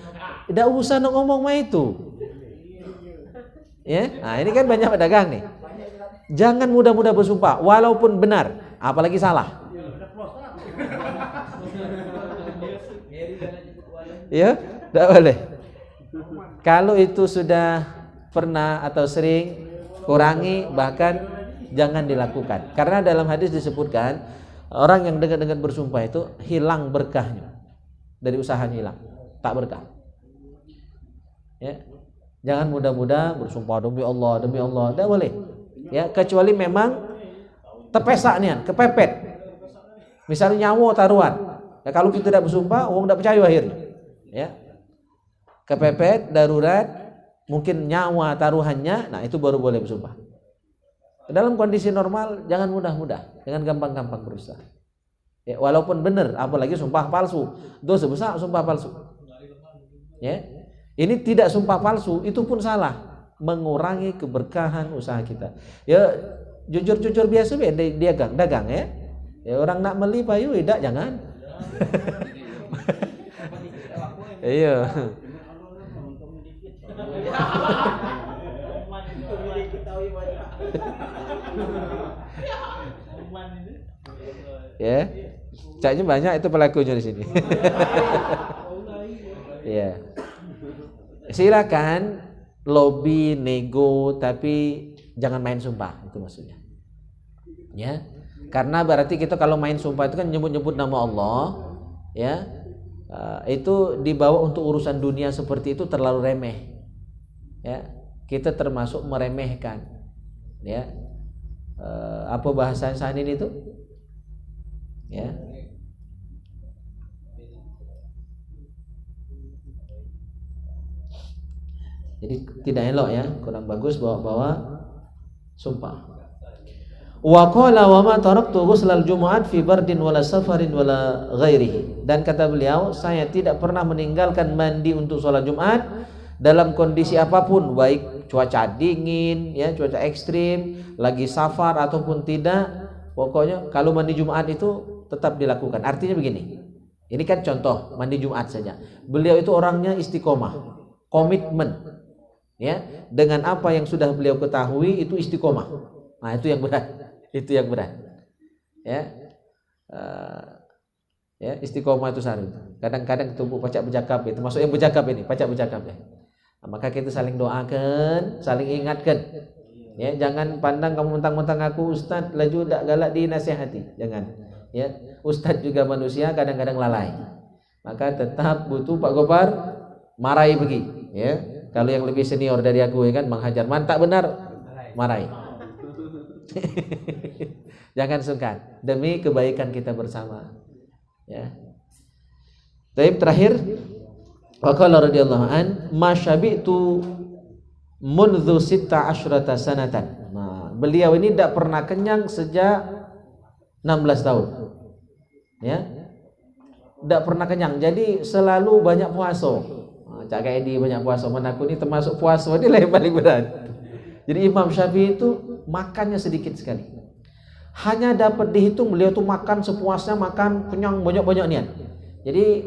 Tidak usah nak ngomong mah itu. Ya. Nah, ini kan banyak pedagang nih. Jangan mudah-mudah bersumpah walaupun benar, apalagi salah. Ya, tidak boleh. Kalau itu sudah pernah atau sering, kurangi, bahkan jangan dilakukan. Karena dalam hadis disebutkan orang yang dengar-dengar bersumpah itu hilang berkahnya, dari usahanya hilang, tak berkah. Ya, jangan mudah-mudah bersumpah demi Allah, tidak boleh. Ya, kecuali memang tepesaknya, kepepet. Misalnya nyawa taruhan. Ya, kalau kita tidak bersumpah, orang tidak percaya akhirnya. Ya, kepepet, darurat, mungkin nyawa taruhannya, nah itu baru boleh bersumpah. Dalam kondisi normal jangan mudah-mudah, jangan gampang-gampang berusaha. Ya, walaupun benar, apalagi sumpah palsu, dosa besar sumpah palsu. Ya, ini tidak sumpah palsu, itu pun salah, mengurangi keberkahan usaha kita. Ya, jujur-jujur biasa dia dagang ya. Ya, orang nak beli payu tidak, jangan. Iya. Ya, caknya banyak itu pelakunya di sini. Ya, silakan lobby, nego, tapi jangan main sumpah, itu maksudnya. Ya, karena berarti kita kalau main sumpah itu kan nyebut-nyebut nama Allah, ya. Itu dibawa untuk urusan dunia seperti itu terlalu remeh. Ya, kita termasuk meremehkan. Ya, apa bahasa sanin itu? Ya, jadi tidak elok ya, kurang bagus bawa-bawa sumpah. Wa qala wa ma taraktu ghuslal jumu'at fi bardin wala safarin wala ghairihi. Dan kata beliau, saya tidak pernah meninggalkan mandi untuk sholat Jumat dalam kondisi apapun, baik cuaca dingin, ya, cuaca ekstrim, lagi safar ataupun tidak. Pokoknya kalau mandi Jumat itu tetap dilakukan. Artinya begini. Ini kan contoh mandi Jumat saja. Beliau itu orangnya istiqomah, komitmen. Ya, dengan apa yang sudah beliau ketahui itu istiqomah. Nah, itu yang berat. Itu yang berat. Ya. Ya, istiqomah itu syarat. Kadang-kadang tubuh pacak bercakap itu, termasuk yang bercakap ini, pacak bercakap ya. Nah, maka kita saling doakan, saling ingatkan. Ya, jangan pandang kamu mentang-mentang aku ustaz laju dak galak dinasihati. Jangan. Ya, ustaz juga manusia, kadang-kadang lalai. Maka tetap butuh Pak Gopar marahi pergi, ya. Kalau yang lebih senior dari aku ya kan menghajar, mantap benar, marahi. Jangan sungkan demi kebaikan kita bersama. Ya. Taib terakhir, waqala radhiyallahu an masyabitu munzu 16 sanatan. Nah, beliau ini tidak pernah kenyang sejak 16 tahun. Ya. Tidak pernah kenyang. Jadi selalu banyak puasa. Nah, Cak Edi banyak puasa, mana aku ini termasuk puasa ini lah yang paling berat. Jadi Imam Syafi'i itu makannya sedikit sekali. Hanya dapat dihitung beliau tuh makan sepuasnya, makan kenyang banyak-banyak niat. Jadi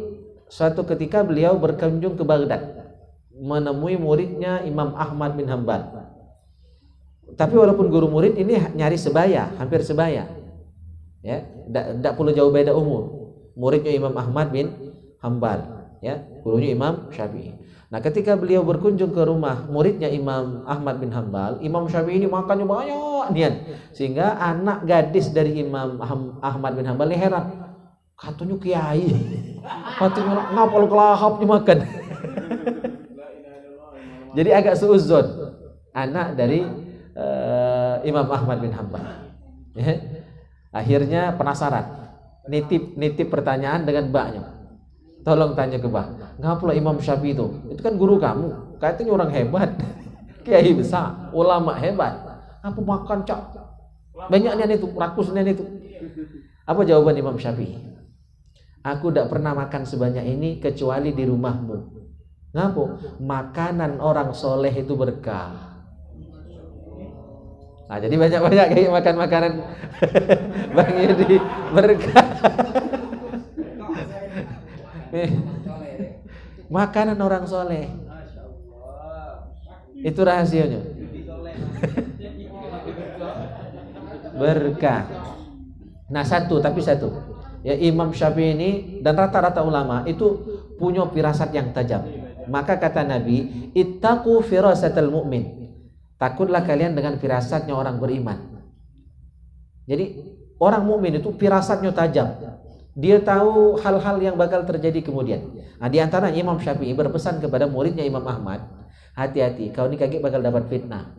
suatu ketika beliau berkunjung ke Baghdad menemui muridnya Imam Ahmad bin Hanbal. Tapi walaupun guru murid ini nyari sebaya, hampir sebaya. Ya, tidak perlu jauh beda umur. Muridnya Imam Ahmad bin Hanbal, ya, gurunya Imam Syafi'i. Nah, ketika beliau berkunjung ke rumah muridnya Imam Ahmad bin Hanbal, Imam Syafi'i ini makannya banyak nian, sehingga anak gadis dari Imam Ahmad bin Hanbal ini heran. Katanya kiai, katanya ngapal kelahap dimakan. Jadi agak suudzon anak dari Imam Ahmad bin Hanbal. Ya. Akhirnya penasaran. Nitip pertanyaan dengan mbaknya. Tolong tanya ke mbak, ngapa Imam Syafi'i itu kan guru kamu, katanya orang hebat, kiai besar, ulama hebat, apa makan cak banyaknya itu, rakusnya itu. Apa jawaban Imam Syafi'i? Aku tidak pernah makan sebanyak ini kecuali di rumahmu. Ngapa? Makanan orang soleh itu berkah. Nah, jadi banyak-banyak kayak makan makanan Bang Yudi berkah. Makanan orang soleh itu rahasianya berkah. Nah, satu ya, Imam Syafi'i ini dan rata-rata ulama itu punya firasat yang tajam. Maka kata Nabi, ittaqu firasatal mu'min, takutlah kalian dengan firasatnya orang beriman. Jadi orang mukmin itu firasatnya tajam. Dia tahu hal-hal yang bakal terjadi kemudian. Nah, di antara Imam Syafi'i berpesan kepada muridnya Imam Ahmad, hati-hati, kau ini kaget bakal dapat fitnah.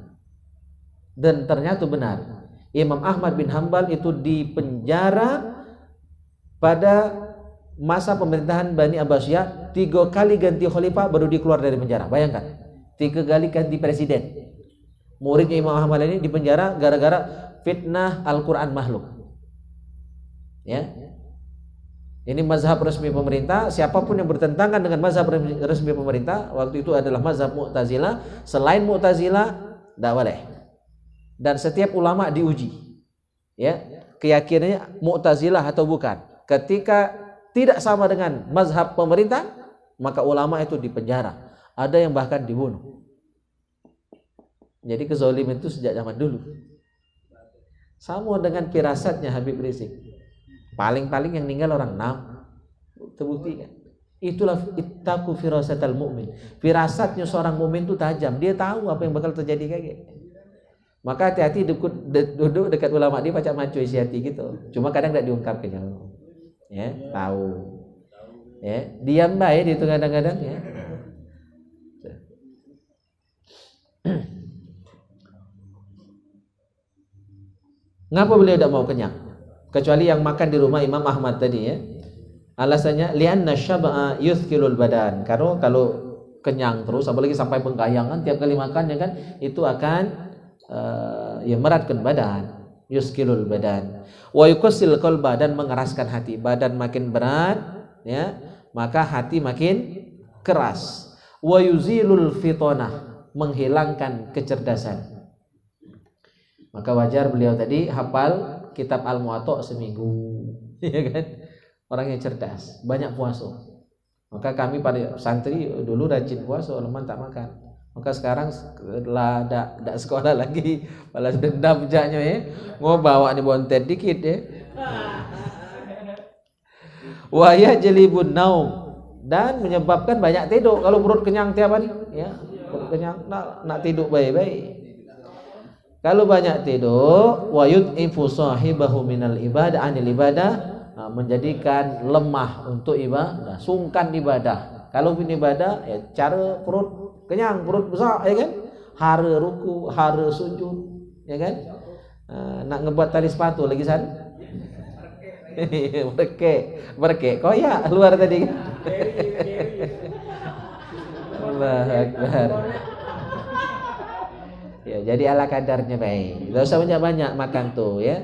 Dan ternyata benar. Imam Ahmad bin Hanbal itu dipenjara pada masa pemerintahan Bani Abbasiyah, 3 kali ganti khalifah baru dikeluar dari penjara. Bayangkan, 3 kali ganti presiden. Muridnya Imam Ahmad ini dipenjara gara-gara fitnah Al-Quran makhluk. Ya. Ini mazhab resmi pemerintah. Siapapun yang bertentangan dengan mazhab resmi pemerintah, waktu itu adalah mazhab Mu'tazilah. Selain Mu'tazilah, tidak boleh. Dan setiap ulama diuji, ya, keyakinannya Mu'tazilah atau bukan. Ketika tidak sama dengan mazhab pemerintah, maka ulama itu dipenjara. Ada yang bahkan dibunuh. Jadi kezaliman itu sejak zaman dulu. Sama dengan firasatnya Habib Rizik. Paling-paling yang meninggal orang 6. Terbukti kan? Itulah ittaqu firasatal mu'min. Firasatnya seorang mukmin itu tajam. Dia tahu apa yang bakal terjadi kayak. Maka hati-hati duduk dekat ulama, dia baca macu isi hati gitu. Cuma kadang tidak diungkapkan. Ya, tahu. Ya, diam baik itu kadang-kadang ya. Ngapa beliau tidak mau kenyang? Kecuali yang makan di rumah Imam Ahmad tadi ya. Alasannya li'anna syab'a yuthqilul badan. Karena kalau kenyang terus, apalagi sampai penggayangan tiap kali makan ya kan, itu akan ya meratkan badan, yuthqilul badan. Wa yuqsil qalba, dan mengeraskan hati. Badan makin berat ya, maka hati makin keras. Wa yuzilul fitonah, menghilangkan kecerdasan. Maka wajar beliau tadi hafal kitab Al-Muwatta seminggu, ya kan? Orang yang cerdas, banyak puasa. Maka kami pada santri dulu rajin puasa, leman tak makan. Maka sekarang lah dak sekolah lagi, balas dendam jaknya ya. Mau bawa ni bontet dikit ya. Wa yajlibun naum, dan menyebabkan banyak tidur. Kalau perut kenyang tiap hari, ya, perut kenyang nak tidur baik-baik. Kalau banyak tidur, wa yud'ifu sahibahu minal ibadah, anil ibadah, menjadikan lemah untuk ibadah, sungkan ibadah. Kalau pun ibadah, ya cara perut kenyang, perut besar, ya kan? Hara ruku, hara sujud, ya kan? Nak ngebuat tali sepatu lagi san? Berke, koyak luar tadi. Allahu Akbar. Ya, jadi ala kadarnya baik. Tidak usah banyak-banyak makan tuh ya.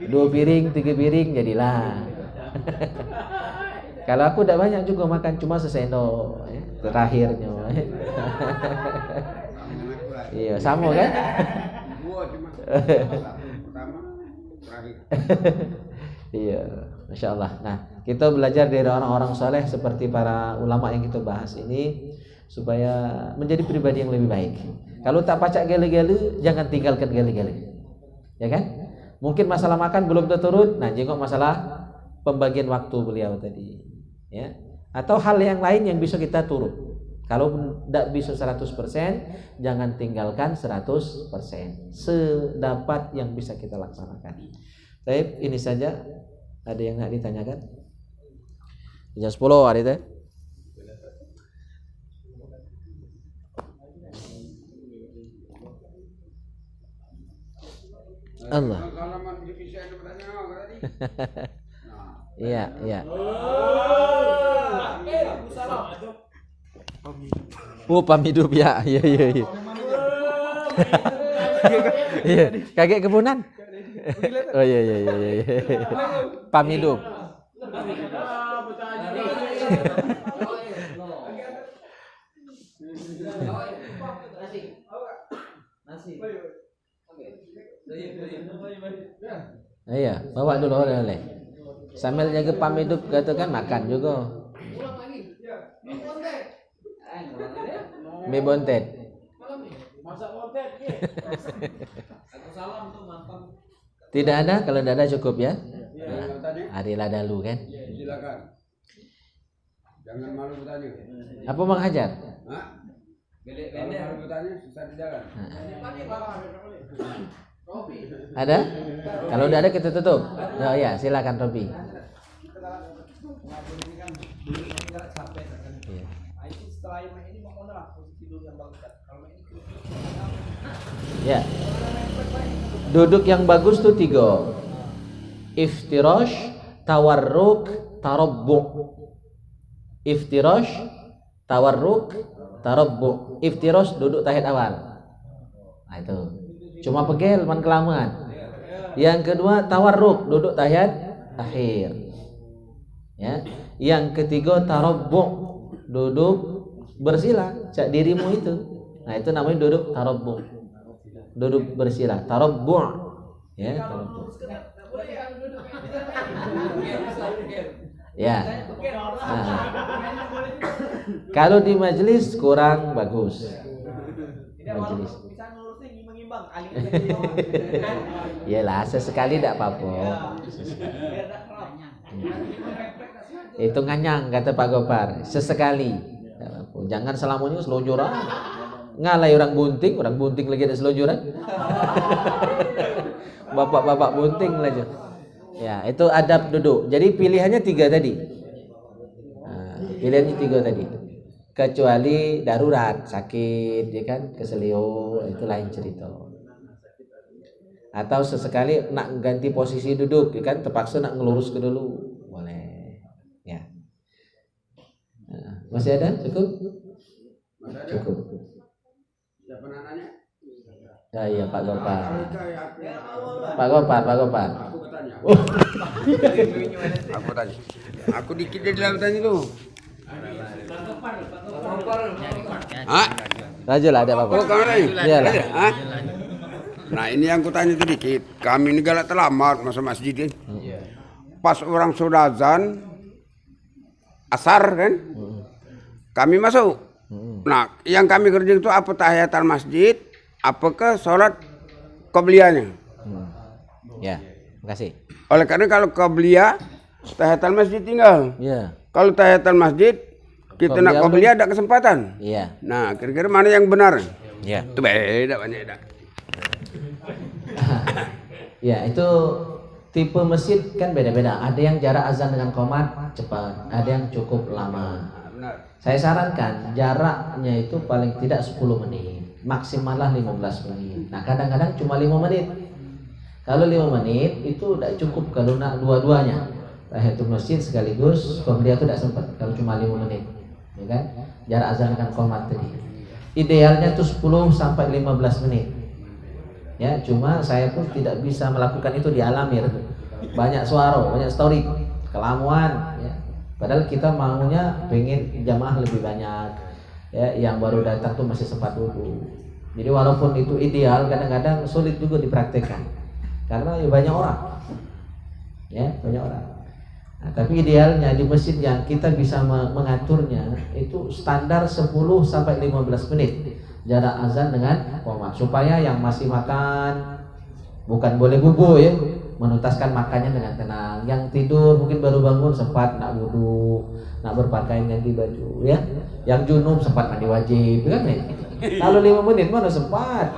2 piring, 3 piring jadilah. Kalau aku tidak banyak juga makan, cuma sesendok ya, terakhirnya. Iya, sama kan? Gua cuma pertama terakhir. Iya, Masya Allah. Nah, kita belajar dari orang-orang soleh seperti para ulama yang kita bahas ini supaya menjadi pribadi yang lebih baik. Kalau tak pacak gele-gele, jangan tinggalkan gele-gele. Ya kan? Mungkin masalah makan belum terturut, nah jengok masalah pembagian waktu beliau tadi. Ya. Atau hal yang lain yang bisa kita turut. Kalau tidak bisa 100%, jangan tinggalkan 100%. Sedapat yang bisa kita laksanakan. Baik, ini saja. Ada yang nak ditanyakan? Jam 10 hari itu. Allah. Iya, iya. Oh, pamidup ya. Iya, iya, iya. Iya, kakek kebunan. Oh iya, iya, iya, iya. Pamidup. Iya, bawa dulu oleh. Sambil jaga pamidup katakan makan juga. Mie bontet. Masak bontet ye. Aku salam tuh mantan. Tidak ada, kalau tidak ada cukup ya. Nah, harilah dahulu kan. Silakan. Jangan malu bertanya. Apa Bang Hajar? Hah? Kalau malu bertanya susah di jalan. Ada? Kalau udah ada kita tutup. Oh ya, silakan Robi. Ya. Duduk yang bagus tuh 3. Iftirash, tawarruk, tarabbu. Iftirash, tawarruk, tarabbu. Iftirash duduk tahiyat awal. Nah itu. Cuma pegel man kelamaan. Yang kedua tawarruk, duduk tahiyat akhir. Ya. Yang ketiga tarabbu, duduk bersila, cak dirimu itu. Nah itu namanya duduk tarabbu. Duduk bersila, tarabbu. Ya, tarabbu. Ya. Nah. Kalau di majelis kurang bagus. Majelis. Iyalah, sesekali tidak apa-apa. Itu nganyang kata Pak Gopar, sesekali. Jangan selamanya selonjoran. Ngalai orang bunting lagi ada selonjoran. Bapak-bapak bunting lagi. Ya, itu adab duduk. Jadi pilihannya 3 tadi. Nah, pilihannya 3 tadi. Kecuali darurat, sakit, ya kan, keselio, itu lain cerita. Atau sesekali nak ganti posisi duduk, ya kan, terpaksa nak ngelurus ke dulu, boleh. Ya. Nah, masih ada? Cukup? Cukup. Siapa nanya? Ya iya Pak Gopar. Pak Gopar. Aku bertanya. Aku tanya. Aku dikit di dalam tanya itu. Hah? Raja lah, ada apa-apa. Oh, kameranya? Iya lah. Hah? Nah, ini yang kutanya itu dikit. Kami ini galak terlambat masuk masjid kan. Pas orang sudah azan asar kan. Kami masuk. Nah, yang kami kerja itu apa tahiyatul masjid, apakah sholat qabliyahnya? Ya, makasih. Oleh karena kalau qabliyah tahiyatul masjid tinggal. Iya. Kalau tahiyatul masjid kita nak qabliyah ada kesempatan. Iya. Nah, kira-kira mana yang benar? Iya. Itu beda banyak dah. Ya, itu tipe masjid kan beda-beda. Ada yang jarak azan dengan qomat cepat, ada yang cukup lama. Benar. Saya sarankan jaraknya itu paling tidak 10 menit, maksimallah 15 menit. Nah, kadang-kadang cuma 5 menit. Kalau 5 menit itu tidak cukup kalau nak dua-duanya. Tahiyatul masjid sekaligus qabliyah itu tidak sempat kalau cuma 5 menit. Ya kan? Jarak azan dengan qomat tadi. Idealnya itu 10 sampai 15 menit. Ya, cuma saya pun tidak bisa melakukan itu di Alamir. Banyak suara, banyak story, kelamuan, ya. Padahal kita maunya pengen jamaah lebih banyak, ya, yang baru datang tuh masih sempat wudu. Jadi walaupun itu ideal, kadang-kadang sulit juga dipraktekkan karena ya banyak orang, ya banyak orang. Nah, tapi idealnya di masjid yang kita bisa mengaturnya itu standar 10 sampai 15 menit jarak azan dengan qomat, supaya yang masih makan bukan boleh bubu ya, menuntaskan makannya dengan tenang. Yang tidur mungkin baru bangun sempat nak wudu, nak berpakaian ganti baju ya. Yang junub sempat mandi wajib, kan nih? Kalau 5 menit mana sempat?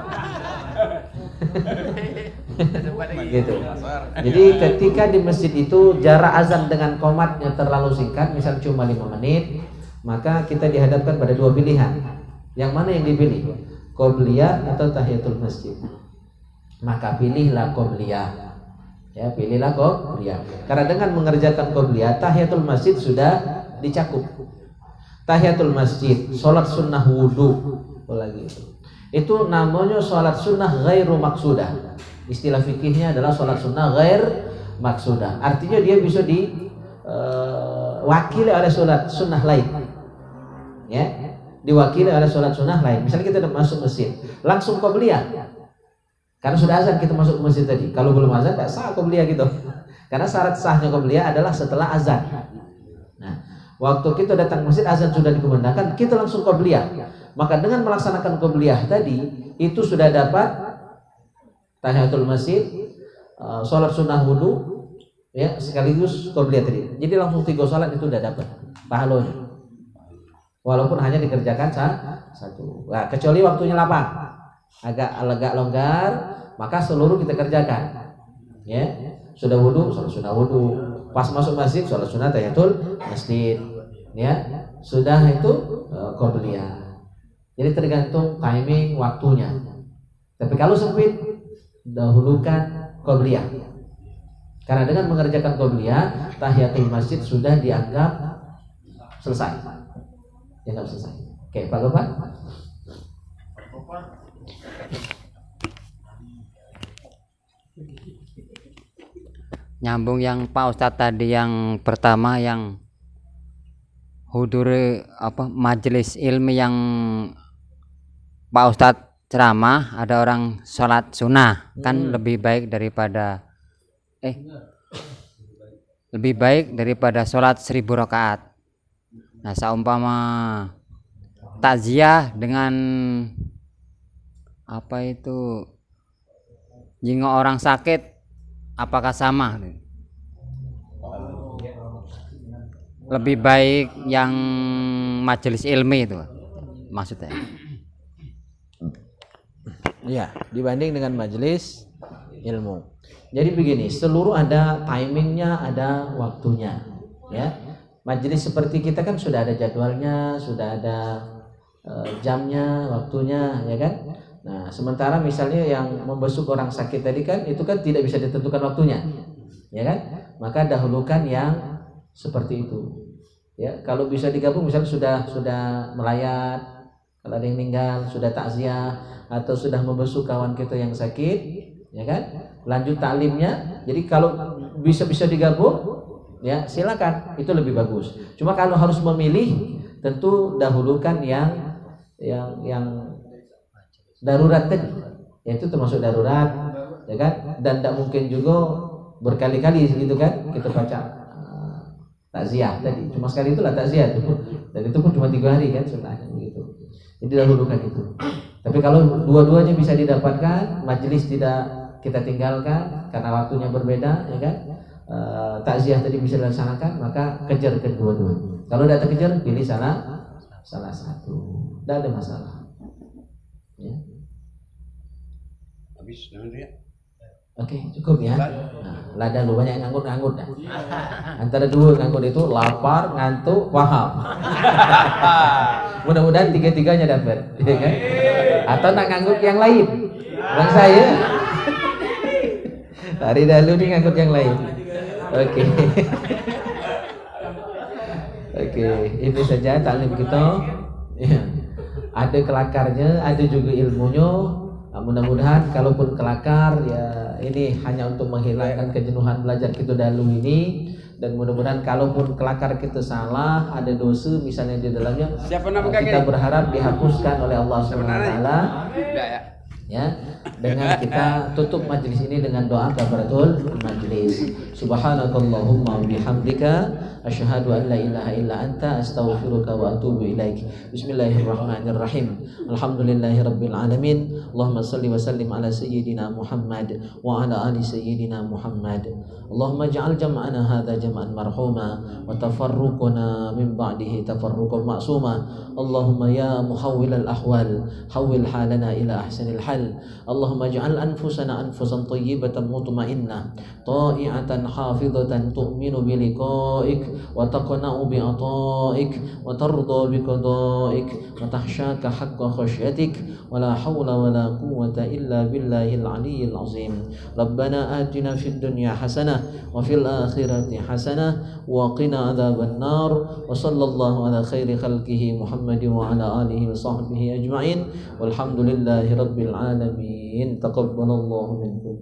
Gitu. Jadi ketika di masjid itu jarak azan dengan qomatnya terlalu singkat, misal cuma 5 menit, maka kita dihadapkan pada dua pilihan. Yang mana yang dipilih? Qobliyah atau tahiyatul masjid? Maka pilihlah qobliyah. Ya, pilihlah qobliyah. Karena dengan mengerjakan qobliyah, tahiyatul masjid sudah dicakup. Tahiyatul masjid, sholat sunnah wudu, apalagi itu namanya sholat sunnah ghairu maksudah. Istilah fikihnya adalah sholat sunnah ghair maksudah. Artinya dia bisa diwakili oleh sholat sunnah lain. Ya, diwakili oleh sholat sunnah lain. Misalnya kita masuk masjid, langsung qobliyah. Karena sudah azan kita masuk ke masjid tadi. Kalau belum azan tidak sah qobliyah gitu. Karena syarat sahnya qobliyah adalah setelah azan. Nah, waktu kita datang ke masjid azan sudah dikumandangkan, kita langsung qobliyah. Maka dengan melaksanakan qobliyah tadi itu sudah dapat tahiyatul masjid, sholat sunnah wudu, ya sekaligus qobliyah tadi. Jadi langsung 3 sholat itu sudah dapat pahalanya. Walaupun hanya dikerjakan satu. Nah, kecuali waktunya lapang, agak longgar, maka seluruh kita kerjakan. Ya, sudah wudu, sholat sunnah wudu. Pas masuk masjid, sholat sunnah tahiyatul masjid. Ya, sudah itu qobliyah. Jadi tergantung timing waktunya. Tapi kalau sempit, dahulukan qobliyah. Karena dengan mengerjakan qobliyah, tahiyatul masjid sudah dianggap selesai. Dianggap selesai. Oke, Pak Gopal. Nyambung yang Pak Ustadz tadi yang pertama yang hudur majelis ilmi yang Pak Ustadz ceramah, ada orang sholat sunnah kan lebih baik daripada sholat 1000 rakaat. Nah, seumpama takziah dengan jenguk orang sakit, apakah sama? Lebih baik yang majelis ilmi itu maksudnya. Ya, dibanding dengan majelis ilmu. Jadi begini, seluruh ada timingnya, ada waktunya. Ya, majelis seperti kita kan sudah ada jadwalnya, sudah ada jamnya, waktunya, ya kan? Nah, sementara misalnya yang membesuk orang sakit tadi kan, itu kan tidak bisa ditentukan waktunya, ya kan? Maka dahulukan yang seperti itu. Ya, kalau bisa digabung, misalnya sudah melayat, kalau ada yang meninggal, sudah takziah, atau sudah membesuk kawan kita yang sakit, ya kan? Lanjut taklimnya. Jadi kalau bisa digabung, ya silakan, itu lebih bagus. Cuma kalau harus memilih, tentu dahulukan yang darurat tadi. Ya, itu termasuk darurat, ya kan? Dan tidak mungkin juga berkali-kali gitu kan kita baca takziah tadi. Cuma sekali itulah takziah itu. Dan itu pun cuma 3 hari kan sunnahnya begitu. Jadi dahulukan itu. Tapi kalau dua-duanya bisa didapatkan, majelis tidak kita tinggalkan karena waktunya berbeda, ya kan? Takziah tadi bisa dilaksanakan, maka kejar kedua-duanya. Kalau tidak terkejar, pilih salah satu. Tidak ada masalah. Ya. Habis nanti ya. Oke, cukup ya. Nah, lada lu banyak nganggut dah. Antara dua nganggut itu lapar, ngantuk, paham. Mudah-mudahan 3-3-nya dapat, ya kan? Atau nak nganggut yang lain. Bang saya. Hari dahulu nih nganggut yang lain. Oke. Oke, ini saja taklim kita. Ya. Ada kelakarnya, ada juga ilmunya. Mudah-mudahan kalaupun kelakar ya ini hanya untuk menghilangkan kejenuhan belajar kita dahulu ini, dan mudah-mudahan kalaupun kelakar kita salah, ada dosa misalnya di dalamnya, Siapa nama kita kakek? berharap dihapuskan oleh Allah SWT. Ya, dengan kita tutup majlis ini dengan doa kafaratul majlis. Subhanakallahumma wa bihamdika asyhadu an la ilaha illa anta astaghfiruka wa atubu ilaik. Bismillahirrahmanirrahim. Alhamdulillahirabbil alamin. Allahumma shalli wa sallim ala sayyidina Muhammad wa ala ali sayyidina Muhammad. Allahumma ij'al jam'ana hadza jam'an marhuma wa tafarruquna min ba'dihi tafarruqan ma'suma. Allahumma ya muhawwilal ahwal hawwil halana ila ahsanil hal. Allahumma ij'al anfusana anfusan thayyibatan mutmainnah ta'i'atan hafizatan tu'minu bi liqa'ik wa taqna'u bi ata'ik wa tarda bi qada'ik wa tahsyaka haqqa khasyatik wa la hawla wa la quwwata illa billahil aliyyil azim. Rabbana atina fid dunya hasanah wa fil akhirati hasanah wa qina adzaban nar. Wa sallallahu ala khairi khalqihi Muhammadin wa ala alihi wa sahbihi ajma'in. Walhamdulillahi rabbil alamin. Taqabbalallahu minkum.